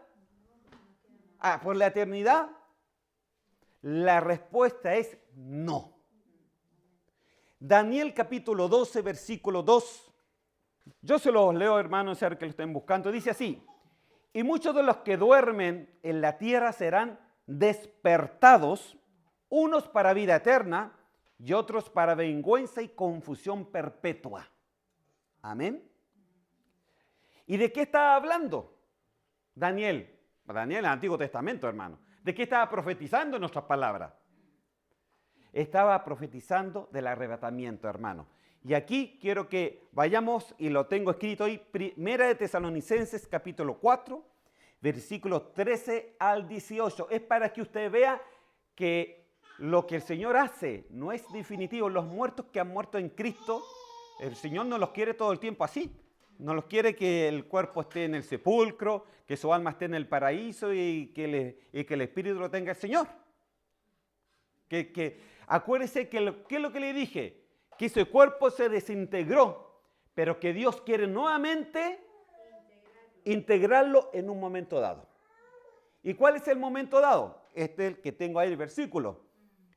Speaker 1: ¿Por la eternidad? La respuesta es no. Daniel capítulo 12, versículo 2. Yo se los leo, hermanos, a ver que lo estén buscando. Dice así: y muchos de los que duermen en la tierra serán despertados, unos para vida eterna y otros para vergüenza y confusión perpetua. Amén. ¿Y de qué estaba hablando Daniel? Daniel en el Antiguo Testamento, hermano. ¿De qué estaba profetizando en nuestras palabras? Estaba profetizando del arrebatamiento, hermano. Y aquí quiero que vayamos, y lo tengo escrito ahí, Primera de Tesalonicenses, capítulo 4, versículos 13 al 18. Es para que usted vea que lo que el Señor hace no es definitivo. Los muertos que han muerto en Cristo, el Señor no los quiere todo el tiempo así. No los quiere que el cuerpo esté en el sepulcro, que su alma esté en el paraíso y que el espíritu lo tenga el Señor. Acuérdese que ¿qué es lo que le dije? Que ese cuerpo se desintegró, pero que Dios quiere nuevamente integrarlo en un momento dado. ¿Y cuál es el momento dado? Este es el que tengo ahí el versículo.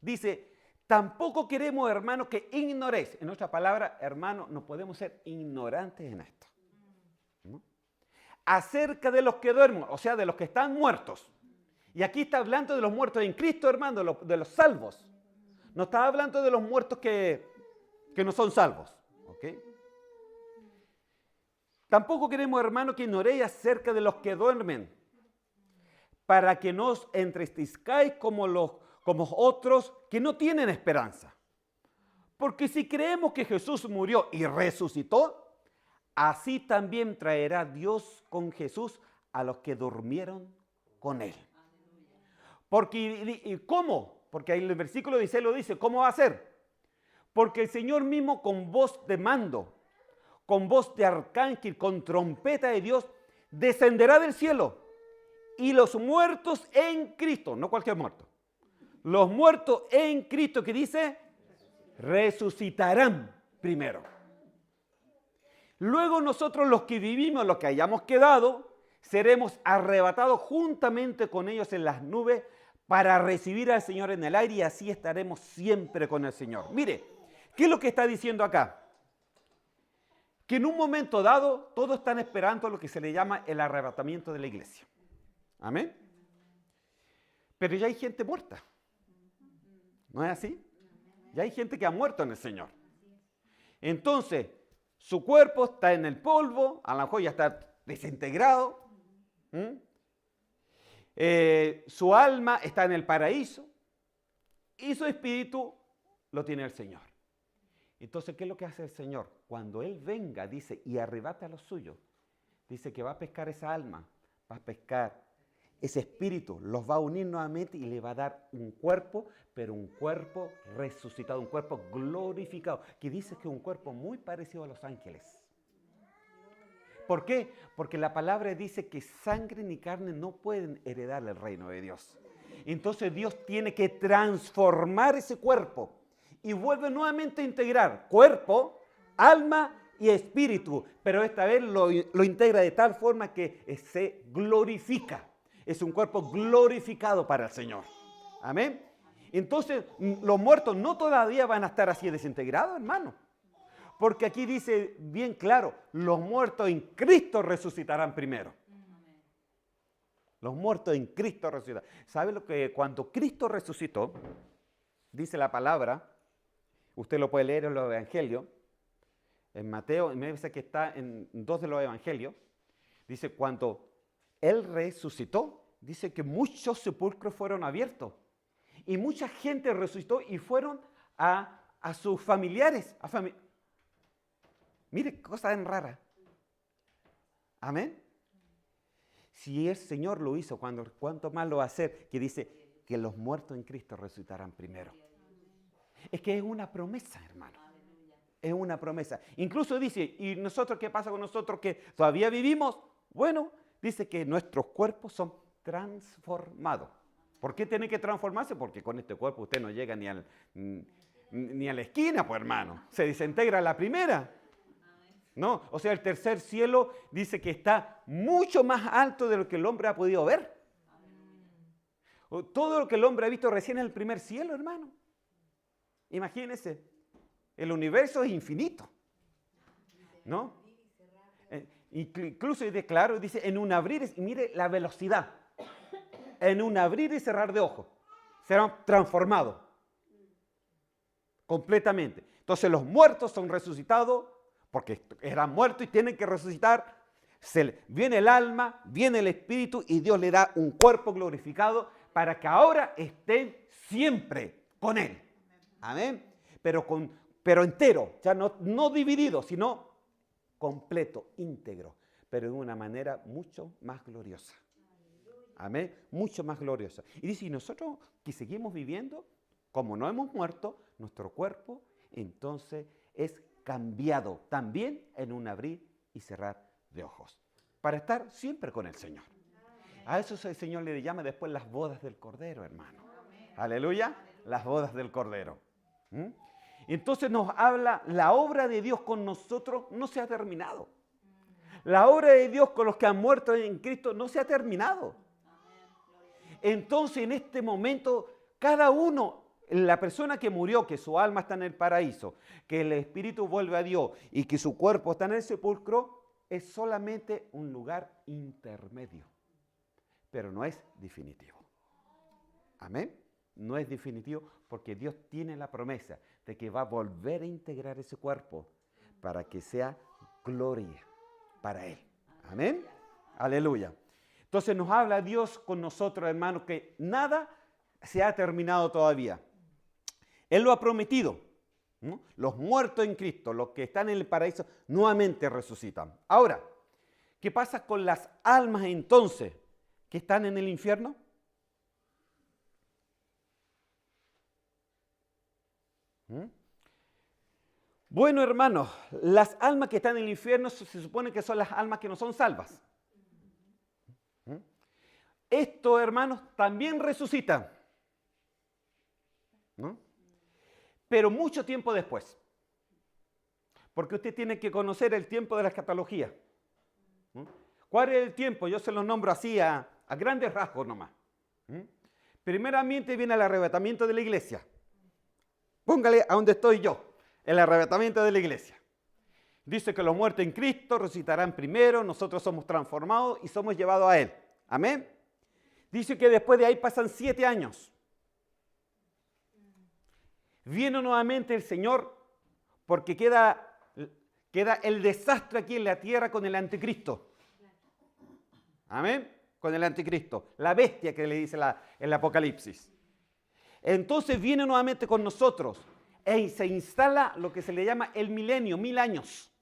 Speaker 1: Dice: tampoco queremos, hermanos, que ignoréis. En otra palabra, hermanos, no podemos ser ignorantes en esto, ¿no? Acerca de los que duermen, o sea, de los que están muertos. Y aquí está hablando de los muertos en Cristo, hermano, de los salvos. No está hablando de los muertos que no son salvos. ¿Okay? Tampoco queremos, hermano, que ignoréis acerca de los que duermen, para que no os entristezcáis como otros que no tienen esperanza. Porque si creemos que Jesús murió y resucitó, así también traerá Dios con Jesús a los que durmieron con él. Porque, ¿y cómo? Porque ahí el versículo 16 lo dice, ¿cómo va a ser? Porque el Señor mismo con voz de mando, con voz de arcángel, con trompeta de Dios, descenderá del cielo. Y los muertos en Cristo, no cualquier muerto, los muertos en Cristo, que dice, resucitarán primero. Luego nosotros los que vivimos, los que hayamos quedado, seremos arrebatados juntamente con ellos en las nubes para recibir al Señor en el aire, y así estaremos siempre con el Señor. Mire, ¿qué es lo que está diciendo acá? Que en un momento dado todos están esperando lo que se le llama el arrebatamiento de la iglesia. Amén. Pero ya hay gente muerta. ¿No es así? Ya hay gente que ha muerto en el Señor. Entonces, su cuerpo está en el polvo, a lo mejor ya está desintegrado. Su alma está en el paraíso y su espíritu lo tiene el Señor. Entonces, ¿qué es lo que hace el Señor? Cuando Él venga, dice, y arrebata a los suyos, dice que va a pescar esa alma, va a pescar ese espíritu, los va a unir nuevamente y le va a dar un cuerpo, pero un cuerpo resucitado, un cuerpo glorificado, que dice que es un cuerpo muy parecido a los ángeles. ¿Por qué? Porque la palabra dice que sangre ni carne no pueden heredar el reino de Dios. Entonces Dios tiene que transformar ese cuerpo y vuelve nuevamente a integrar cuerpo, alma y espíritu, pero esta vez lo integra de tal forma que se glorifica. Es un cuerpo glorificado para el Señor. Amén. Entonces, los muertos no todavía van a estar así desintegrados, hermano. Porque aquí dice bien claro, los muertos en Cristo resucitarán primero. Los muertos en Cristo resucitarán. ¿Sabe lo que cuando Cristo resucitó? Dice la palabra, usted lo puede leer en los evangelios, en Mateo, me parece que está en 2 de los evangelios, dice cuando Él resucitó, dice que muchos sepulcros fueron abiertos y mucha gente resucitó y fueron a sus familiares. Mire, cosa tan rara. Amén. Si el Señor lo hizo, ¿cuánto más lo va a hacer? Que dice que los muertos en Cristo resucitarán primero. Es que es una promesa, hermano. Es una promesa. Incluso dice, ¿y nosotros qué pasa con nosotros que todavía vivimos? Bueno, dice que nuestros cuerpos son transformados. ¿Por qué tiene que transformarse? Porque con este cuerpo usted no llega ni a la esquina, pues hermano. Se desintegra a la primera. ¿no? O sea, el tercer cielo dice que está mucho más alto de lo que el hombre ha podido ver. Todo lo que el hombre ha visto recién es el primer cielo, hermano. Imagínense, el universo es infinito, ¿no? Incluso dice, claro, dice en un abrir, y mire la velocidad, en un abrir y cerrar de ojos, serán transformados completamente. Entonces los muertos son resucitados porque eran muertos y tienen que resucitar. Viene el alma, viene el espíritu y Dios le da un cuerpo glorificado para que ahora estén siempre con Él. Amén. Pero entero, ya no dividido, sino completo, íntegro, pero de una manera mucho más gloriosa. Amén. Mucho más gloriosa. Y dice, y nosotros que seguimos viviendo, como no hemos muerto, nuestro cuerpo entonces es cambiado también en un abrir y cerrar de ojos, para estar siempre con el Señor. A eso el Señor le llama después las bodas del Cordero, hermano. Aleluya, las bodas del Cordero. Entonces nos habla, la obra de Dios con nosotros no se ha terminado. La obra de Dios con los que han muerto en Cristo no se ha terminado. Entonces en este momento, cada uno, la persona que murió, que su alma está en el paraíso, que el espíritu vuelve a Dios y que su cuerpo está en el sepulcro, es solamente un lugar intermedio, pero no es definitivo. Amén. No es definitivo porque Dios tiene la promesa de que va a volver a integrar ese cuerpo para que sea gloria para Él. Amén. Aleluya. Entonces nos habla Dios con nosotros, hermanos, que nada se ha terminado todavía. Él lo ha prometido, ¿no? Los muertos en Cristo, los que están en el paraíso, nuevamente resucitan. Ahora, ¿qué pasa con las almas entonces que están en el infierno? Bueno, hermanos, las almas que están en el infierno se supone que son las almas que no son salvas. Estos, hermanos, también resucitan, ¿no? Pero mucho tiempo después. Porque usted tiene que conocer el tiempo de la escatología. ¿Cuál es el tiempo? Yo se los nombro así a grandes rasgos nomás. Primeramente viene el arrebatamiento de la iglesia. Póngale a donde estoy yo, el arrebatamiento de la iglesia. Dice que los muertos en Cristo resucitarán primero, nosotros somos transformados y somos llevados a Él. Amén. Dice que después de ahí pasan 7 años. Viene nuevamente el Señor porque queda el desastre aquí en la tierra con el anticristo. Amén. Con el anticristo, la bestia que le dice el Apocalipsis. Entonces viene nuevamente con nosotros y se instala lo que se le llama el milenio, 1000 años.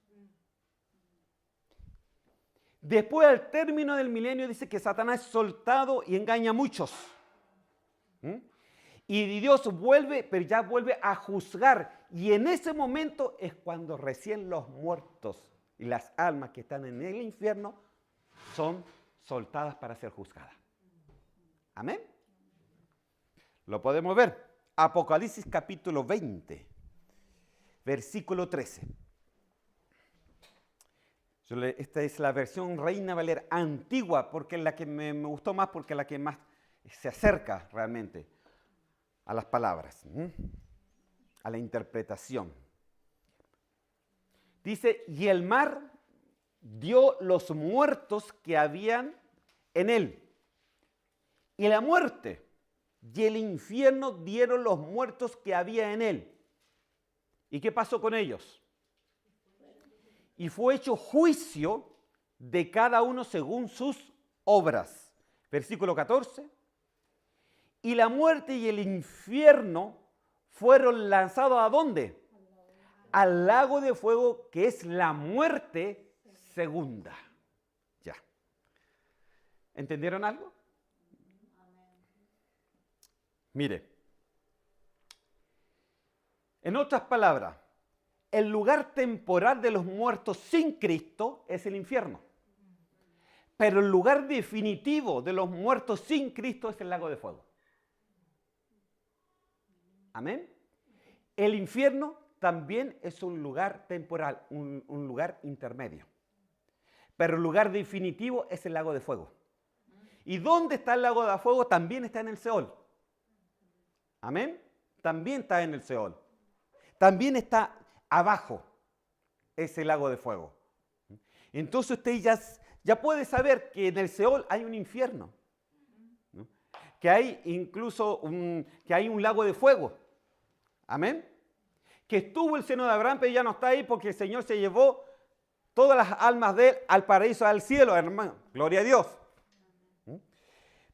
Speaker 1: Después, al término del milenio, dice que Satanás es soltado y engaña a muchos. Y Dios vuelve, pero ya vuelve a juzgar. Y en ese momento es cuando recién los muertos y las almas que están en el infierno son soltadas para ser juzgadas. Amén. Lo podemos ver. Apocalipsis capítulo 20, versículo 13. Esta es la versión Reina Valera antigua, porque es la que me gustó más, porque es la que más se acerca realmente a las palabras, a la interpretación. Dice, y el mar dio los muertos que habían en él, y la muerte y el infierno dieron los muertos que había en él. ¿Y qué pasó con ellos? Y fue hecho juicio de cada uno según sus obras. Versículo 14. Y la muerte y el infierno fueron lanzados ¿a dónde? Al lago de fuego, que es la muerte segunda. Ya. ¿Entendieron algo? Mire. En otras palabras, el lugar temporal de los muertos sin Cristo es el infierno. Pero el lugar definitivo de los muertos sin Cristo es el lago de fuego. Amén. El infierno también es un lugar temporal, un lugar intermedio. Pero el lugar definitivo es el lago de fuego. ¿Y dónde está el lago de fuego? También está en el Seol. Amén. También está en el Seol. También está abajo ese lago de fuego. Entonces usted ya puede saber que en el Seol hay un infierno, ¿no? Que hay incluso que hay un lago de fuego. Amén. Que estuvo el seno de Abraham, pero ya no está ahí porque el Señor se llevó todas las almas de él al paraíso, al cielo, hermano. Gloria a Dios.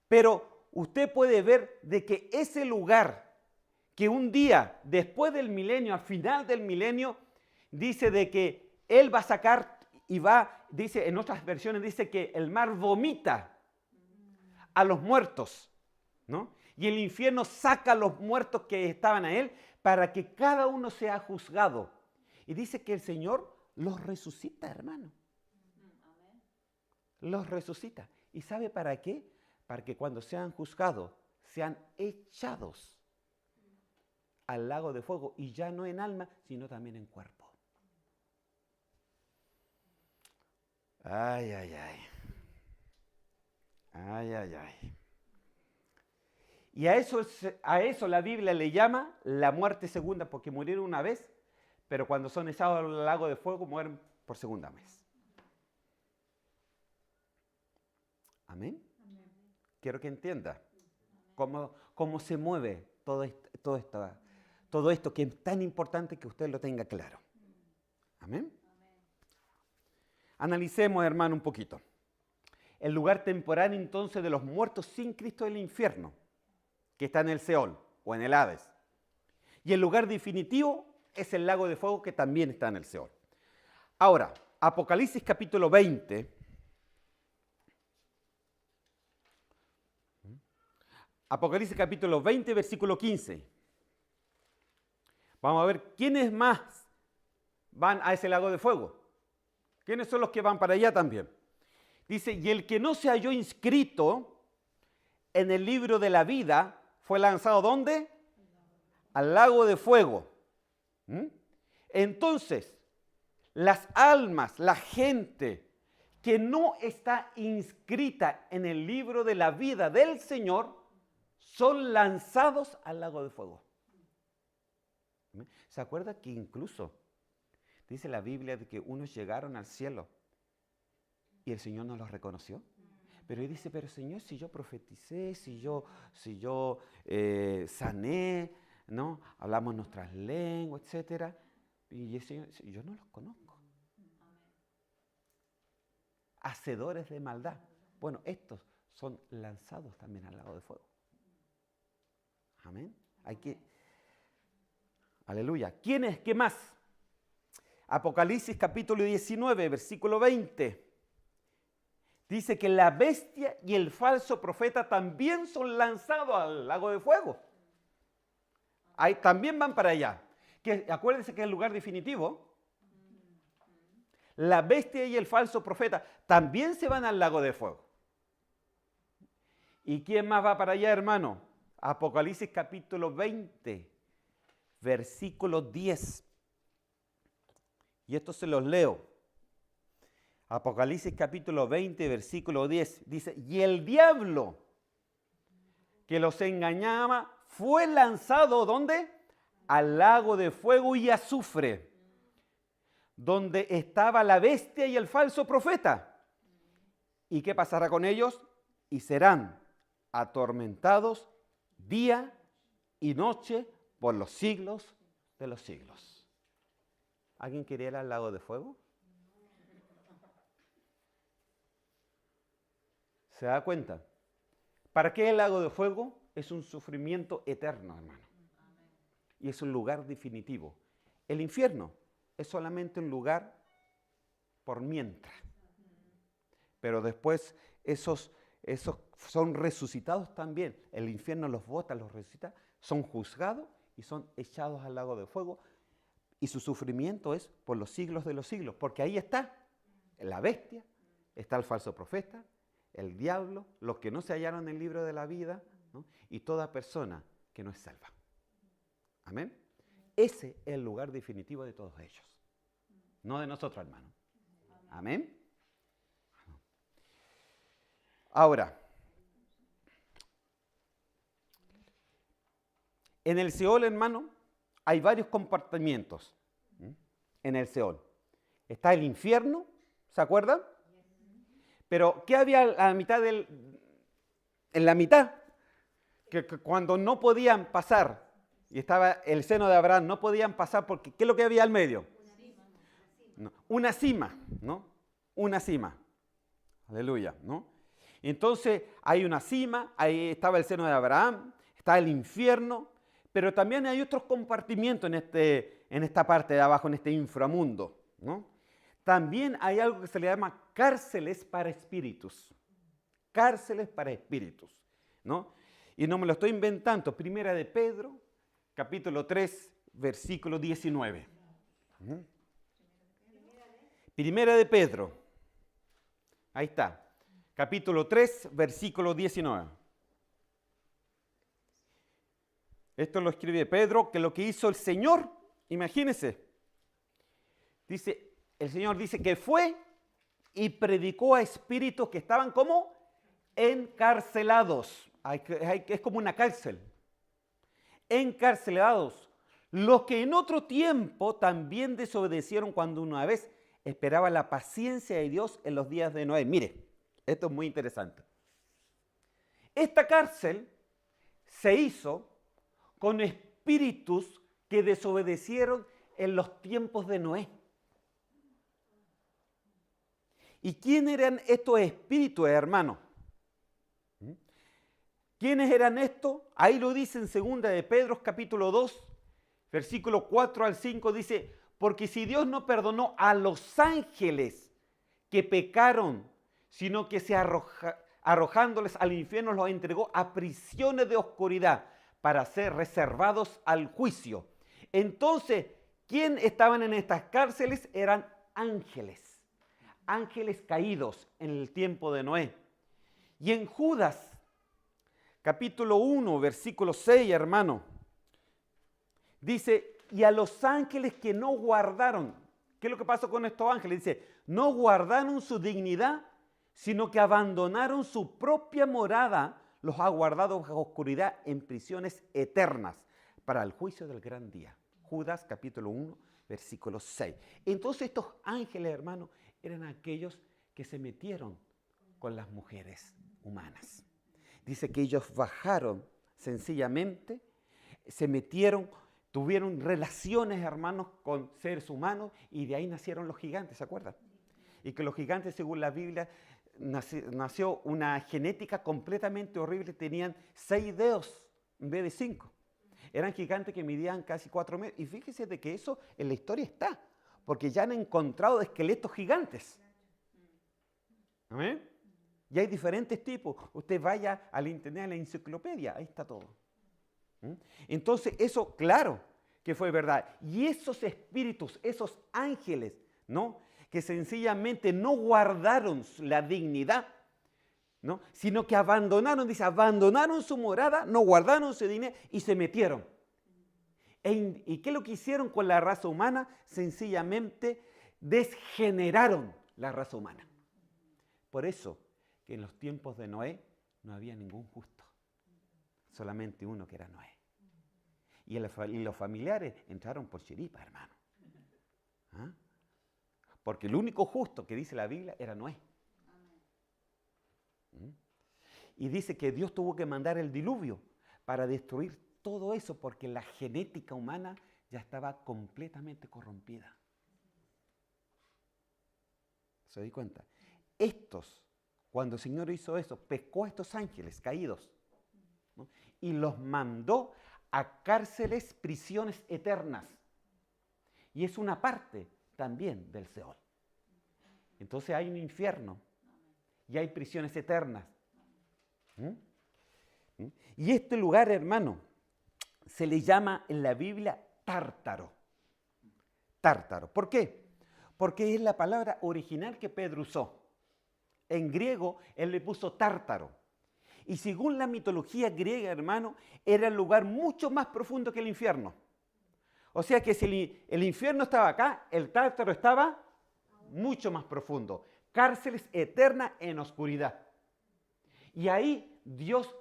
Speaker 1: Pero usted puede ver de que ese lugar que un día, después del milenio, al final del milenio, dice de que Él va a sacar y dice, en otras versiones dice que el mar vomita a los muertos, ¿no? Y el infierno saca a los muertos que estaban a Él para que cada uno sea juzgado. Y dice que el Señor los resucita, hermano. Los resucita. ¿Y sabe para qué? Para que cuando sean juzgados, sean echados al lago de fuego, y ya no en alma, sino también en cuerpo. Ay, ay, ay. Ay, ay, ay. Y a eso la Biblia le llama la muerte segunda, porque murieron una vez, pero cuando son echados al lago de fuego, mueren por segunda vez. Amén. Quiero que entienda cómo se mueve todo esto que es tan importante que usted lo tenga claro. Amén. Analicemos, hermano, un poquito. El lugar temporal entonces de los muertos sin Cristo es el infierno, que está en el Seol o en el Hades. Y el lugar definitivo es el lago de fuego, que también está en el Seol. Ahora, Apocalipsis capítulo 20. Apocalipsis capítulo 20, versículo 15. Vamos a ver quiénes más van a ese lago de fuego. ¿Quiénes son los que van para allá también? Dice, y el que no se halló inscrito en el libro de la vida fue lanzado ¿dónde? Al lago de fuego. Entonces, las almas, la gente que no está inscrita en el libro de la vida del Señor, son lanzados al lago de fuego. ¿Se acuerda que incluso dice la Biblia de que unos llegaron al cielo y el Señor no los reconoció? Pero él dice, pero Señor, si yo profeticé, si yo sané, ¿no? Hablamos nuestras lenguas, etc. Y el Señor dice, yo no los conozco. Hacedores de maldad. Bueno, estos son lanzados también al lago de fuego. Amén. Aleluya. ¿Quiénes? ¿Qué más? Apocalipsis capítulo 19, versículo 20. Dice que la bestia y el falso profeta también son lanzados al lago de fuego. Ahí también van para allá. Acuérdense que es el lugar definitivo. La bestia y el falso profeta también se van al lago de fuego. ¿Y quién más va para allá, hermano? Apocalipsis capítulo 20, versículo 10. Y esto se los leo. Apocalipsis capítulo 20, versículo 10. Dice, y el diablo que los engañaba fue lanzado, ¿dónde? Al lago de fuego y azufre, donde estaba la bestia y el falso profeta. ¿Y qué pasará con ellos? Y serán atormentados día y noche por los siglos de los siglos. ¿Alguien quería ir al lago de fuego? ¿Se da cuenta? ¿Para qué el lago de fuego? Es un sufrimiento eterno, hermano. Y es un lugar definitivo. El infierno es solamente un lugar por mientras. Pero después esos son resucitados también. El infierno los bota, los resucita, son juzgados y son echados al lago de fuego. Y su sufrimiento es por los siglos de los siglos. Porque ahí está la bestia, está el falso profeta, el diablo, los que no se hallaron en el libro de la vida, ¿no? Y toda persona que no es salva. Amén. ese es el lugar definitivo de todos ellos. No de nosotros, hermano. Amén. Ahora, en el Seol, hermano, hay varios compartimientos. En el Seol está el infierno, ¿se acuerdan? Pero ¿qué había a la mitad en la mitad? Que cuando no podían pasar, y estaba el seno de Abraham, no podían pasar porque ¿qué es lo que había al medio? Una cima, ¿no? Una cima. Aleluya, ¿no? Entonces hay una cima, ahí estaba el seno de Abraham, está el infierno, pero también hay otros compartimientos en esta parte de abajo, en este inframundo, ¿no? También hay algo que se le llama cárceles para espíritus. Cárceles para espíritus, ¿no? Y no me lo estoy inventando. Primera de Pedro, capítulo 3, versículo 19. Primera de Pedro. Ahí está. Capítulo 3, versículo 19. Esto lo escribe Pedro, que lo que hizo el Señor, imagínense, dice, el Señor dice que fue y predicó a espíritus que estaban como encarcelados. Es como una cárcel. Encarcelados. Los que en otro tiempo también desobedecieron cuando una vez esperaba la paciencia de Dios en los días de Noé. Mire, esto es muy interesante. Esta cárcel se hizo con espíritus que desobedecieron en los tiempos de Noé. ¿Y quiénes eran estos espíritus, hermanos? ¿Quiénes eran estos? Ahí lo dice en 2 de Pedro, capítulo 2, versículo 4 al 5, dice, porque si Dios no perdonó a los ángeles que pecaron, sino que arrojándoles al infierno los entregó a prisiones de oscuridad para ser reservados al juicio. Entonces, ¿quién estaban en estas cárceles? Eran ángeles. Ángeles caídos en el tiempo de Noé. Y en Judas, capítulo 1, versículo 6, hermano, dice, y a los ángeles que no guardaron, ¿qué es lo que pasó con estos ángeles? Dice, no guardaron su dignidad, sino que abandonaron su propia morada, los ha guardado bajo oscuridad en prisiones eternas para el juicio del gran día. Judas, capítulo 1, versículo 6. Entonces estos ángeles, hermano, eran aquellos que se metieron con las mujeres humanas. Dice que ellos bajaron sencillamente, se metieron, tuvieron relaciones, hermanos, con seres humanos y de ahí nacieron los gigantes, ¿se acuerdan? Y que los gigantes, según la Biblia, nació una genética completamente horrible, tenían 6 dedos en vez de 5. Eran gigantes que medían casi 4 metros. Y fíjese de que eso en la historia está, porque ya han encontrado esqueletos gigantes. ¿Amén? Y hay diferentes tipos. Usted vaya al internet, a la enciclopedia, ahí está todo. Entonces, eso, claro, que fue verdad. Y esos espíritus, esos ángeles, ¿no?, que sencillamente no guardaron la dignidad, ¿no?, sino que abandonaron, dice, abandonaron su morada, no guardaron su dignidad y se metieron. ¿Y qué es lo que hicieron con la raza humana? Sencillamente desgeneraron la raza humana. Por eso que en los tiempos de Noé no había ningún justo, solamente uno que era Noé. Y los familiares entraron por chiripa, hermano. ¿Ah? Porque el único justo que dice la Biblia era Noé. Y dice que Dios tuvo que mandar el diluvio para destruir todo eso porque la genética humana ya estaba completamente corrompida. ¿Se dio cuenta? Cuando el Señor hizo eso, pescó a estos ángeles caídos, ¿no?, y los mandó a cárceles, prisiones eternas. Y es una parte también del Seol. Entonces hay un infierno y hay prisiones eternas. Y este lugar, hermano, se le llama en la Biblia Tártaro. Tártaro. ¿Por qué? Porque es la palabra original que Pedro usó. En griego, él le puso Tártaro. Y según la mitología griega, hermano, era el lugar mucho más profundo que el infierno. O sea que si el infierno estaba acá, el Tártaro estaba mucho más profundo. Cárceles eternas en oscuridad. Y ahí Dios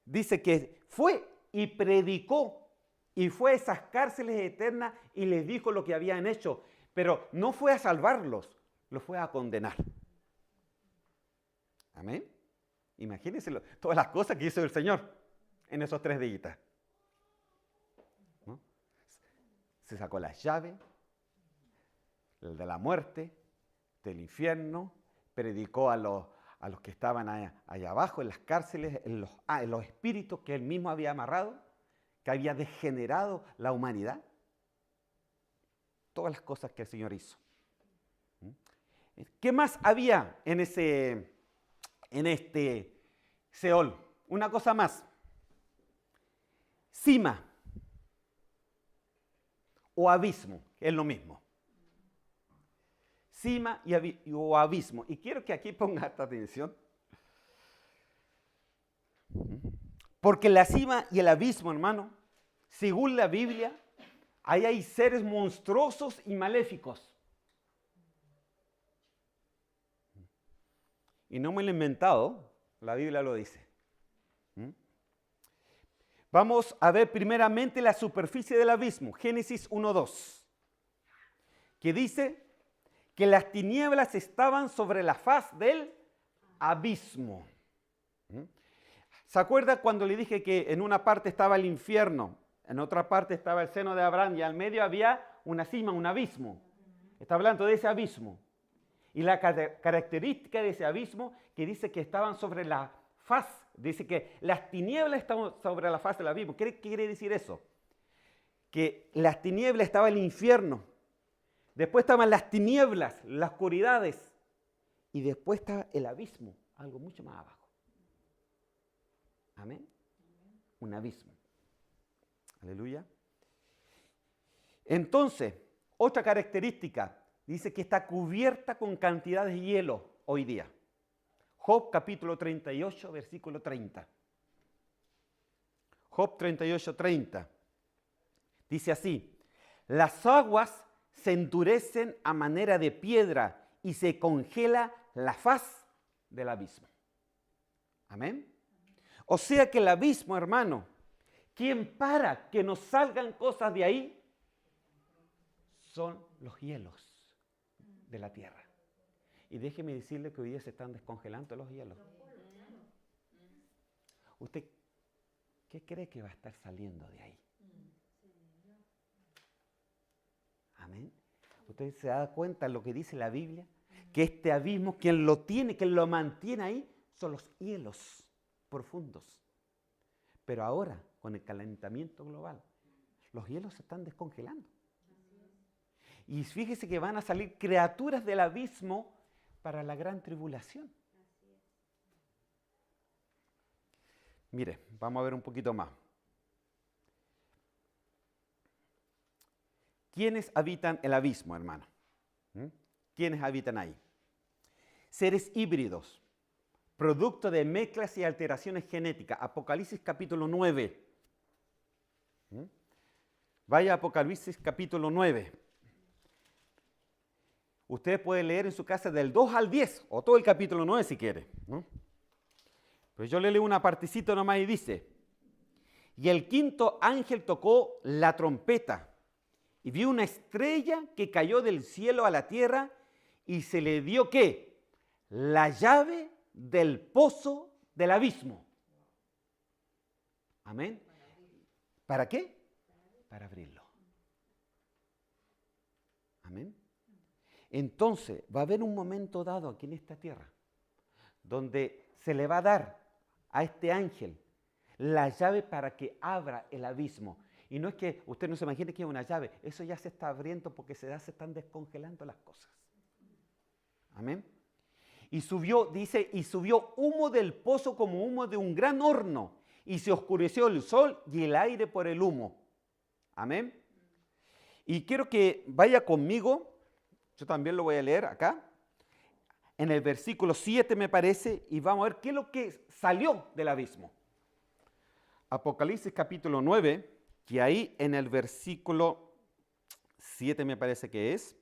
Speaker 1: dice que fue y predicó, y fue a esas cárceles eternas y les dijo lo que habían hecho, pero no fue a salvarlos, los fue a condenar. Amén. Imagínense todas las cosas que hizo el Señor en esos 3 días. ¿No? Se sacó las llaves, el de la muerte, del infierno, predicó a los que estaban allá abajo en las cárceles, en los espíritus que él mismo había amarrado, que había degenerado la humanidad. Todas las cosas que el Señor hizo. ¿Qué más había en este Seol? Una cosa más. Cima o abismo, es lo mismo. Cima o abismo. Y quiero que aquí ponga esta atención. Porque la cima y el abismo, hermano, según la Biblia, ahí hay seres monstruosos y maléficos. Y no me lo he inventado, la Biblia lo dice. Vamos a ver primeramente la superficie del abismo, Génesis 1:2, que dice que las tinieblas estaban sobre la faz del abismo. ¿Se acuerda cuando le dije que en una parte estaba el infierno, en otra parte estaba el seno de Abraham y al medio había una cima, un abismo? Está hablando de ese abismo. Y la característica de ese abismo que dice que estaban sobre la faz, dice que las tinieblas estaban sobre la faz del abismo. ¿Qué quiere decir eso? Que las tinieblas estaba el infierno, después estaban las tinieblas, las oscuridades, y después está el abismo, algo mucho más abajo. Amén. Un abismo. Aleluya. Entonces, otra característica, dice que está cubierta con cantidades de hielo hoy día. Job capítulo 38, versículo 30. Job 38, 30. Dice así: las aguas se endurecen a manera de piedra y se congela la faz del abismo. Amén. O sea que el abismo, hermano, ¿quién para que nos salgan cosas de ahí? Son los hielos de la tierra. Y déjeme decirle que hoy día se están descongelando los hielos. ¿Usted qué cree que va a estar saliendo de ahí? Amén. ¿Usted se da cuenta de lo que dice la Biblia? Que este abismo, quien lo tiene, quien lo mantiene ahí, son los hielos profundos. Pero ahora, con el calentamiento global, los hielos se están descongelando. Y fíjese que van a salir criaturas del abismo para la gran tribulación. Mire, vamos a ver un poquito más. ¿Quiénes habitan el abismo, hermano? ¿Quiénes habitan ahí? Seres híbridos, producto de mezclas y alteraciones genéticas. Apocalipsis capítulo 9. Vaya a Apocalipsis capítulo 9. Usted puede leer en su casa del 2 al 10, o todo el capítulo 9 si quiere, ¿no? Pues yo le leo una partecita nomás y dice: y el quinto ángel tocó la trompeta, y vio una estrella que cayó del cielo a la tierra, y se le dio, ¿qué? La llave del pozo del abismo. Amén. ¿Para qué? Para abrirlo. Amén. Entonces, va a haber un momento dado aquí en esta tierra donde se le va a dar a este ángel la llave para que abra el abismo. Y no es que usted no se imagine que es una llave, eso ya se está abriendo porque se están descongelando las cosas. Amén. Y subió, dice, y subió humo del pozo como humo de un gran horno, y se oscureció el sol y el aire por el humo. Amén. Y quiero que vaya conmigo. Yo también lo voy a leer acá, en el versículo 7 me parece, y vamos a ver qué es lo que salió del abismo. Apocalipsis capítulo 9, que ahí en el versículo 7 me parece que es.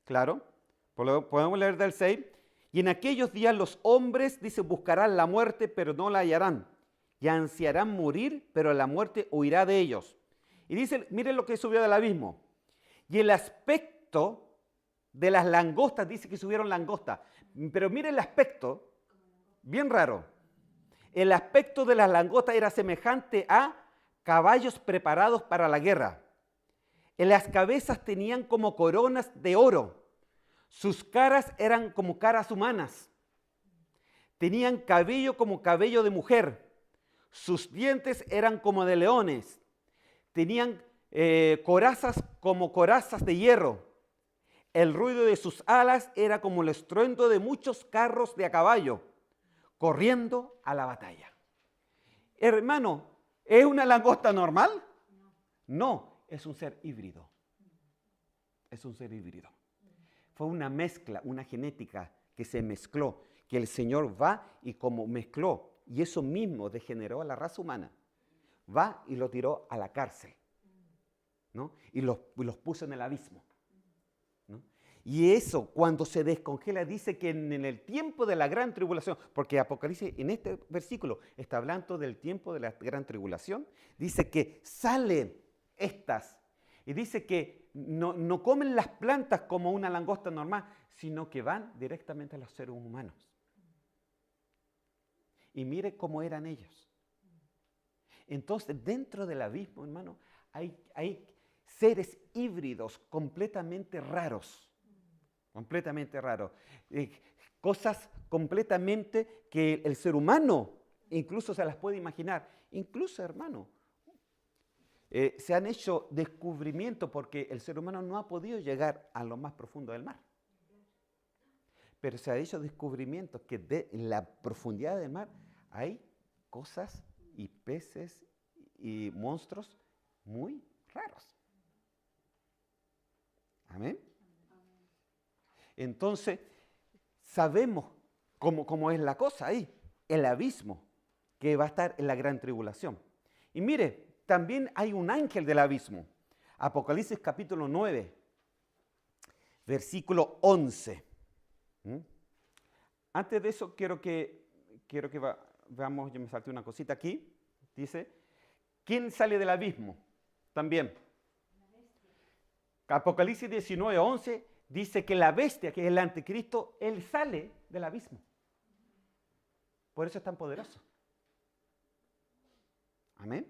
Speaker 1: Claro, podemos leer del 6. Y en aquellos días los hombres, dice, buscarán la muerte, pero no la hallarán. Y ansiarán morir, pero la muerte huirá de ellos. Y dice, miren lo que subió del abismo. Y el aspecto de las langostas, dice que subieron langostas. Pero miren el aspecto, bien raro. El aspecto de las langostas era semejante a caballos preparados para la guerra. En las cabezas tenían como coronas de oro. Sus caras eran como caras humanas. Tenían cabello como cabello de mujer. Sus dientes eran como de leones. Tenían corazas como corazas de hierro. El ruido de sus alas era como el estruendo de muchos carros de a caballo, corriendo a la batalla. Hermano, ¿es una langosta normal? No, es un ser híbrido. Es un ser híbrido. Fue una mezcla, una genética que se mezcló, que el Señor va y como mezcló, y eso mismo degeneró a la raza humana, va y lo tiró a la cárcel, ¿no? Y los puso en el abismo, ¿no? Y eso, cuando se descongela, dice que en el tiempo de la gran tribulación, porque Apocalipsis en este versículo está hablando del tiempo de la gran tribulación, dice que salen estas, y dice que no comen las plantas como una langosta normal, sino que van directamente a los seres humanos. Y mire cómo eran ellos. Entonces, dentro del abismo, hermano, hay seres híbridos completamente raros. Completamente raros. Cosas completamente que el ser humano incluso se las puede imaginar. Incluso, hermano, se han hecho descubrimientos porque el ser humano no ha podido llegar a lo más profundo del mar. Pero se ha hecho descubrimientos que en la profundidad del mar hay cosas y peces y monstruos muy raros. Amén. Entonces, sabemos cómo es la cosa ahí, el abismo que va a estar en la gran tribulación. Y mire, también hay un ángel del abismo. Apocalipsis capítulo 9, versículo 11. Antes de eso, quiero que veamos, yo me salté una cosita aquí. Dice, ¿quién sale del abismo? También. Apocalipsis 19, 11 dice que la bestia, que es el anticristo, él sale del abismo. Por eso es tan poderoso. Amén.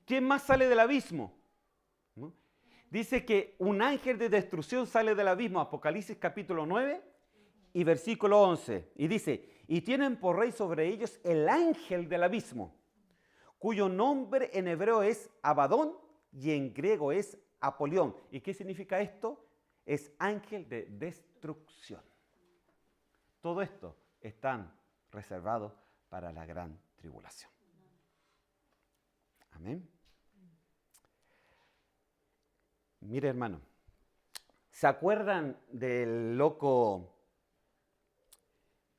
Speaker 1: ¿Quién más sale del abismo? ¿No? Dice que un ángel de destrucción sale del abismo, Apocalipsis capítulo 9 y versículo 11. Y dice, y tienen por rey sobre ellos el ángel del abismo, cuyo nombre en hebreo es Abadón y en griego es Apolión. ¿Y qué significa esto? Es ángel de destrucción. Todo esto están reservados para la gran tribulación. Amén. Mire, hermano, ¿se acuerdan del loco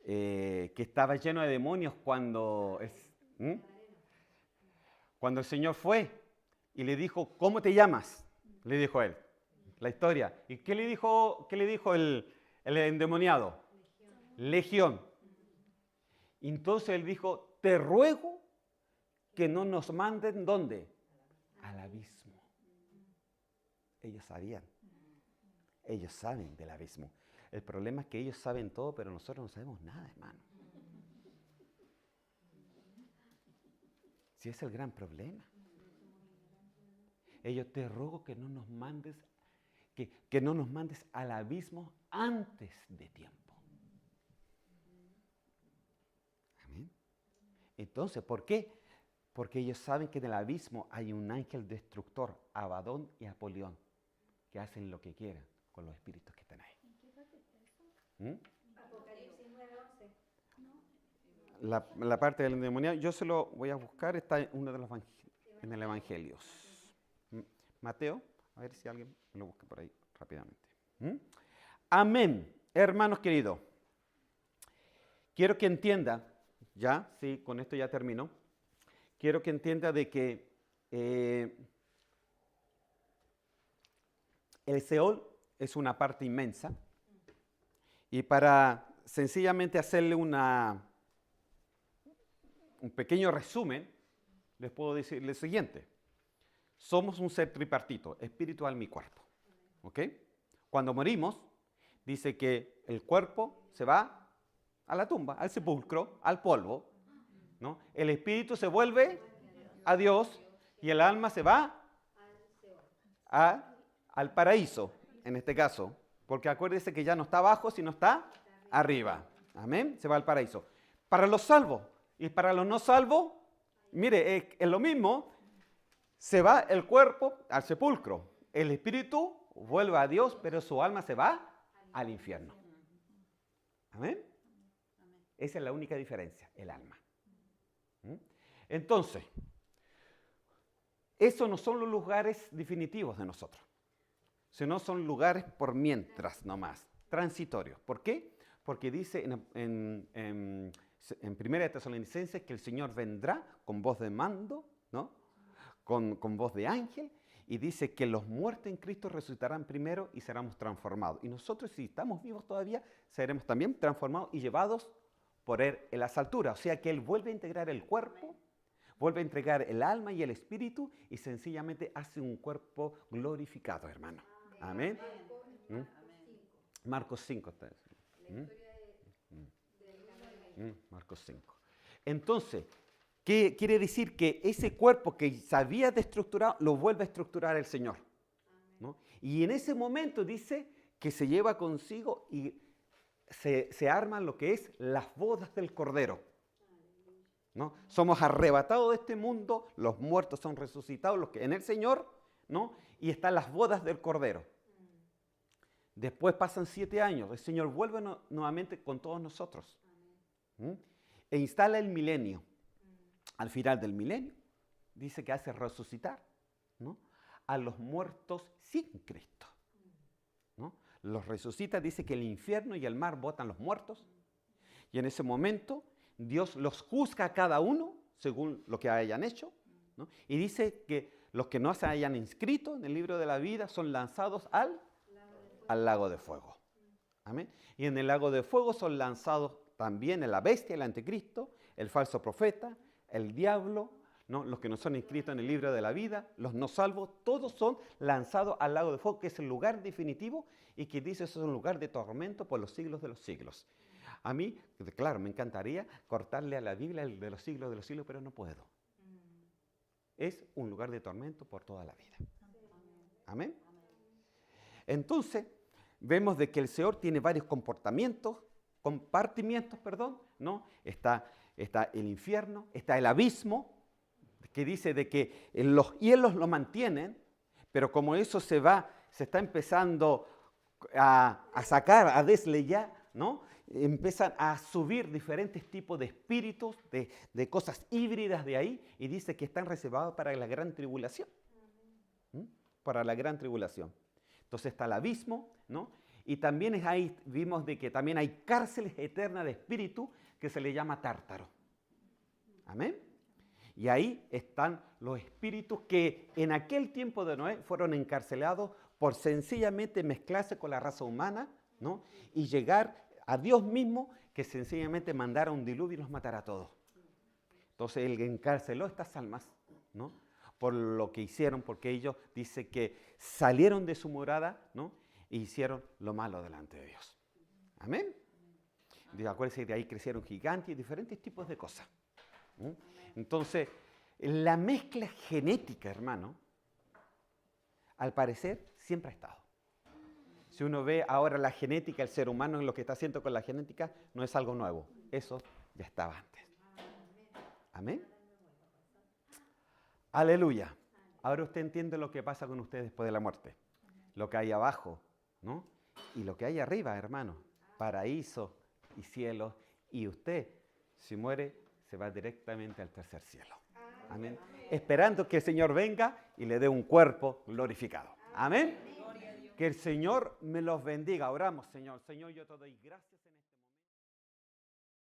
Speaker 1: que estaba lleno de demonios cuando el Señor fue y le dijo, ¿cómo te llamas? Le dijo él, la historia. ¿Y qué le dijo el endemoniado? Legión. Entonces él dijo, te ruego que no nos manden, ¿dónde? Al abismo. Ellos sabían. Ellos saben del abismo. El problema es que ellos saben todo, pero nosotros no sabemos nada, hermano. Sí, es el gran problema. Ellos, te ruego que no nos mandes, que no nos mandes al abismo antes de tiempo. Amén. Entonces, ¿por qué? Porque ellos saben que en el abismo hay un ángel destructor, Abadón y Apolión, que hacen lo que quieran con los espíritus que están ahí.
Speaker 2: Apocalipsis 9:11.
Speaker 1: La parte del endemoniado, yo se lo voy a buscar, está en uno de los en el Evangelios. Mateo, a ver si alguien lo busca por ahí rápidamente. Amén. Hermanos queridos, quiero que entienda, ya, sí, con esto ya termino, quiero que entienda de que El Seol es una parte inmensa. Y para sencillamente hacerle un pequeño resumen, les puedo decir lo siguiente. Somos un ser tripartito, espíritu, alma y cuerpo. ¿Ok? Cuando morimos, dice que el cuerpo se va a la tumba, al sepulcro, al polvo, ¿no? El espíritu se vuelve a Dios y el alma se va al paraíso, en este caso. Porque acuérdense que ya no está abajo, sino está arriba. Amén. Se va al paraíso. Para los salvos y para los no salvos, mire, es lo mismo. Se va el cuerpo al sepulcro. El espíritu vuelve a Dios, pero su alma se va al infierno. Amén. Esa es la única diferencia, el alma. Entonces, esos no son los lugares definitivos de nosotros, sino son lugares por mientras nomás, transitorios. ¿Por qué? Porque dice en 1 Tesalonicenses que el Señor vendrá con voz de mando, ¿no? Con voz de ángel, y dice que los muertos en Cristo resucitarán primero y seremos transformados. Y nosotros, si estamos vivos todavía, seremos también transformados y llevados por Él en las alturas. O sea que Él vuelve a integrar el cuerpo, vuelve a entregar el alma y el espíritu y sencillamente hace un cuerpo glorificado, hermano. Amén. Marcos 5. Marcos 5. Entonces, ¿qué quiere decir? Que ese cuerpo que se había destructurado, lo vuelve a estructurar el Señor, ¿no? Y en ese momento dice que se lleva consigo y se arman lo que es las bodas del Cordero, ¿no? Somos arrebatados de este mundo, los muertos son resucitados, los que en el Señor, ¿no? Y están las bodas del Cordero. Después pasan 7 años, el Señor vuelve nuevamente con todos nosotros. E instala el milenio. Al final del milenio, dice que hace resucitar, ¿no? A los muertos sin Cristo, ¿no? Los resucita, dice que el infierno y el mar botan los muertos, y en ese momento Dios los juzga a cada uno según lo que hayan hecho, ¿no? Y dice que los que no se hayan inscrito en el libro de la vida son lanzados al lago de fuego. Amén. Y en el lago de fuego son lanzados también la bestia, el anticristo, el falso profeta, el diablo, ¿no? Los que no son inscritos en el libro de la vida, los no salvos, todos son lanzados al lago de fuego, que es el lugar definitivo y que dice eso es un lugar de tormento por los siglos de los siglos. A mí, claro, me encantaría cortarle a la Biblia el de los siglos, pero no puedo. Es un lugar de tormento por toda la vida. Amén. Entonces, vemos de que el Señor tiene varios compartimientos, ¿no? Está el infierno, está el abismo, que dice de que los hielos lo mantienen, pero como eso se está empezando a sacar, a desleyar, ¿no? Empiezan a subir diferentes tipos de espíritus, de cosas híbridas de ahí, y dice que están reservados para la gran tribulación. Para la gran tribulación. Entonces está el abismo, ¿no? Y también ahí vimos de que también hay cárceles eternas de espíritu que se le llama tártaro. Amén. Y ahí están los espíritus que en aquel tiempo de Noé fueron encarcelados por sencillamente mezclarse con la raza humana, ¿no? Y llegar a Dios mismo, que sencillamente mandara un diluvio y los matara a todos. Entonces él encarceló estas almas, ¿no? Por lo que hicieron, porque ellos dice que salieron de su morada, ¿no? E hicieron lo malo delante de Dios. Amén. Acuérdense que de ahí crecieron gigantes y diferentes tipos de cosas. Entonces, la mezcla genética, hermano, al parecer siempre ha estado. Si uno ve ahora la genética, el ser humano, en lo que está haciendo con la genética, no es algo nuevo. Eso ya estaba antes. Amén. Aleluya. Ahora usted entiende lo que pasa con usted después de la muerte. Lo que hay abajo, ¿no? Y lo que hay arriba, hermano. Paraíso y cielo. Y usted, si muere, se va directamente al tercer cielo. Amén. Esperando que el Señor venga y le dé un cuerpo glorificado. Amén. Que el Señor me los bendiga. Oramos, Señor. Señor, yo te doy gracias.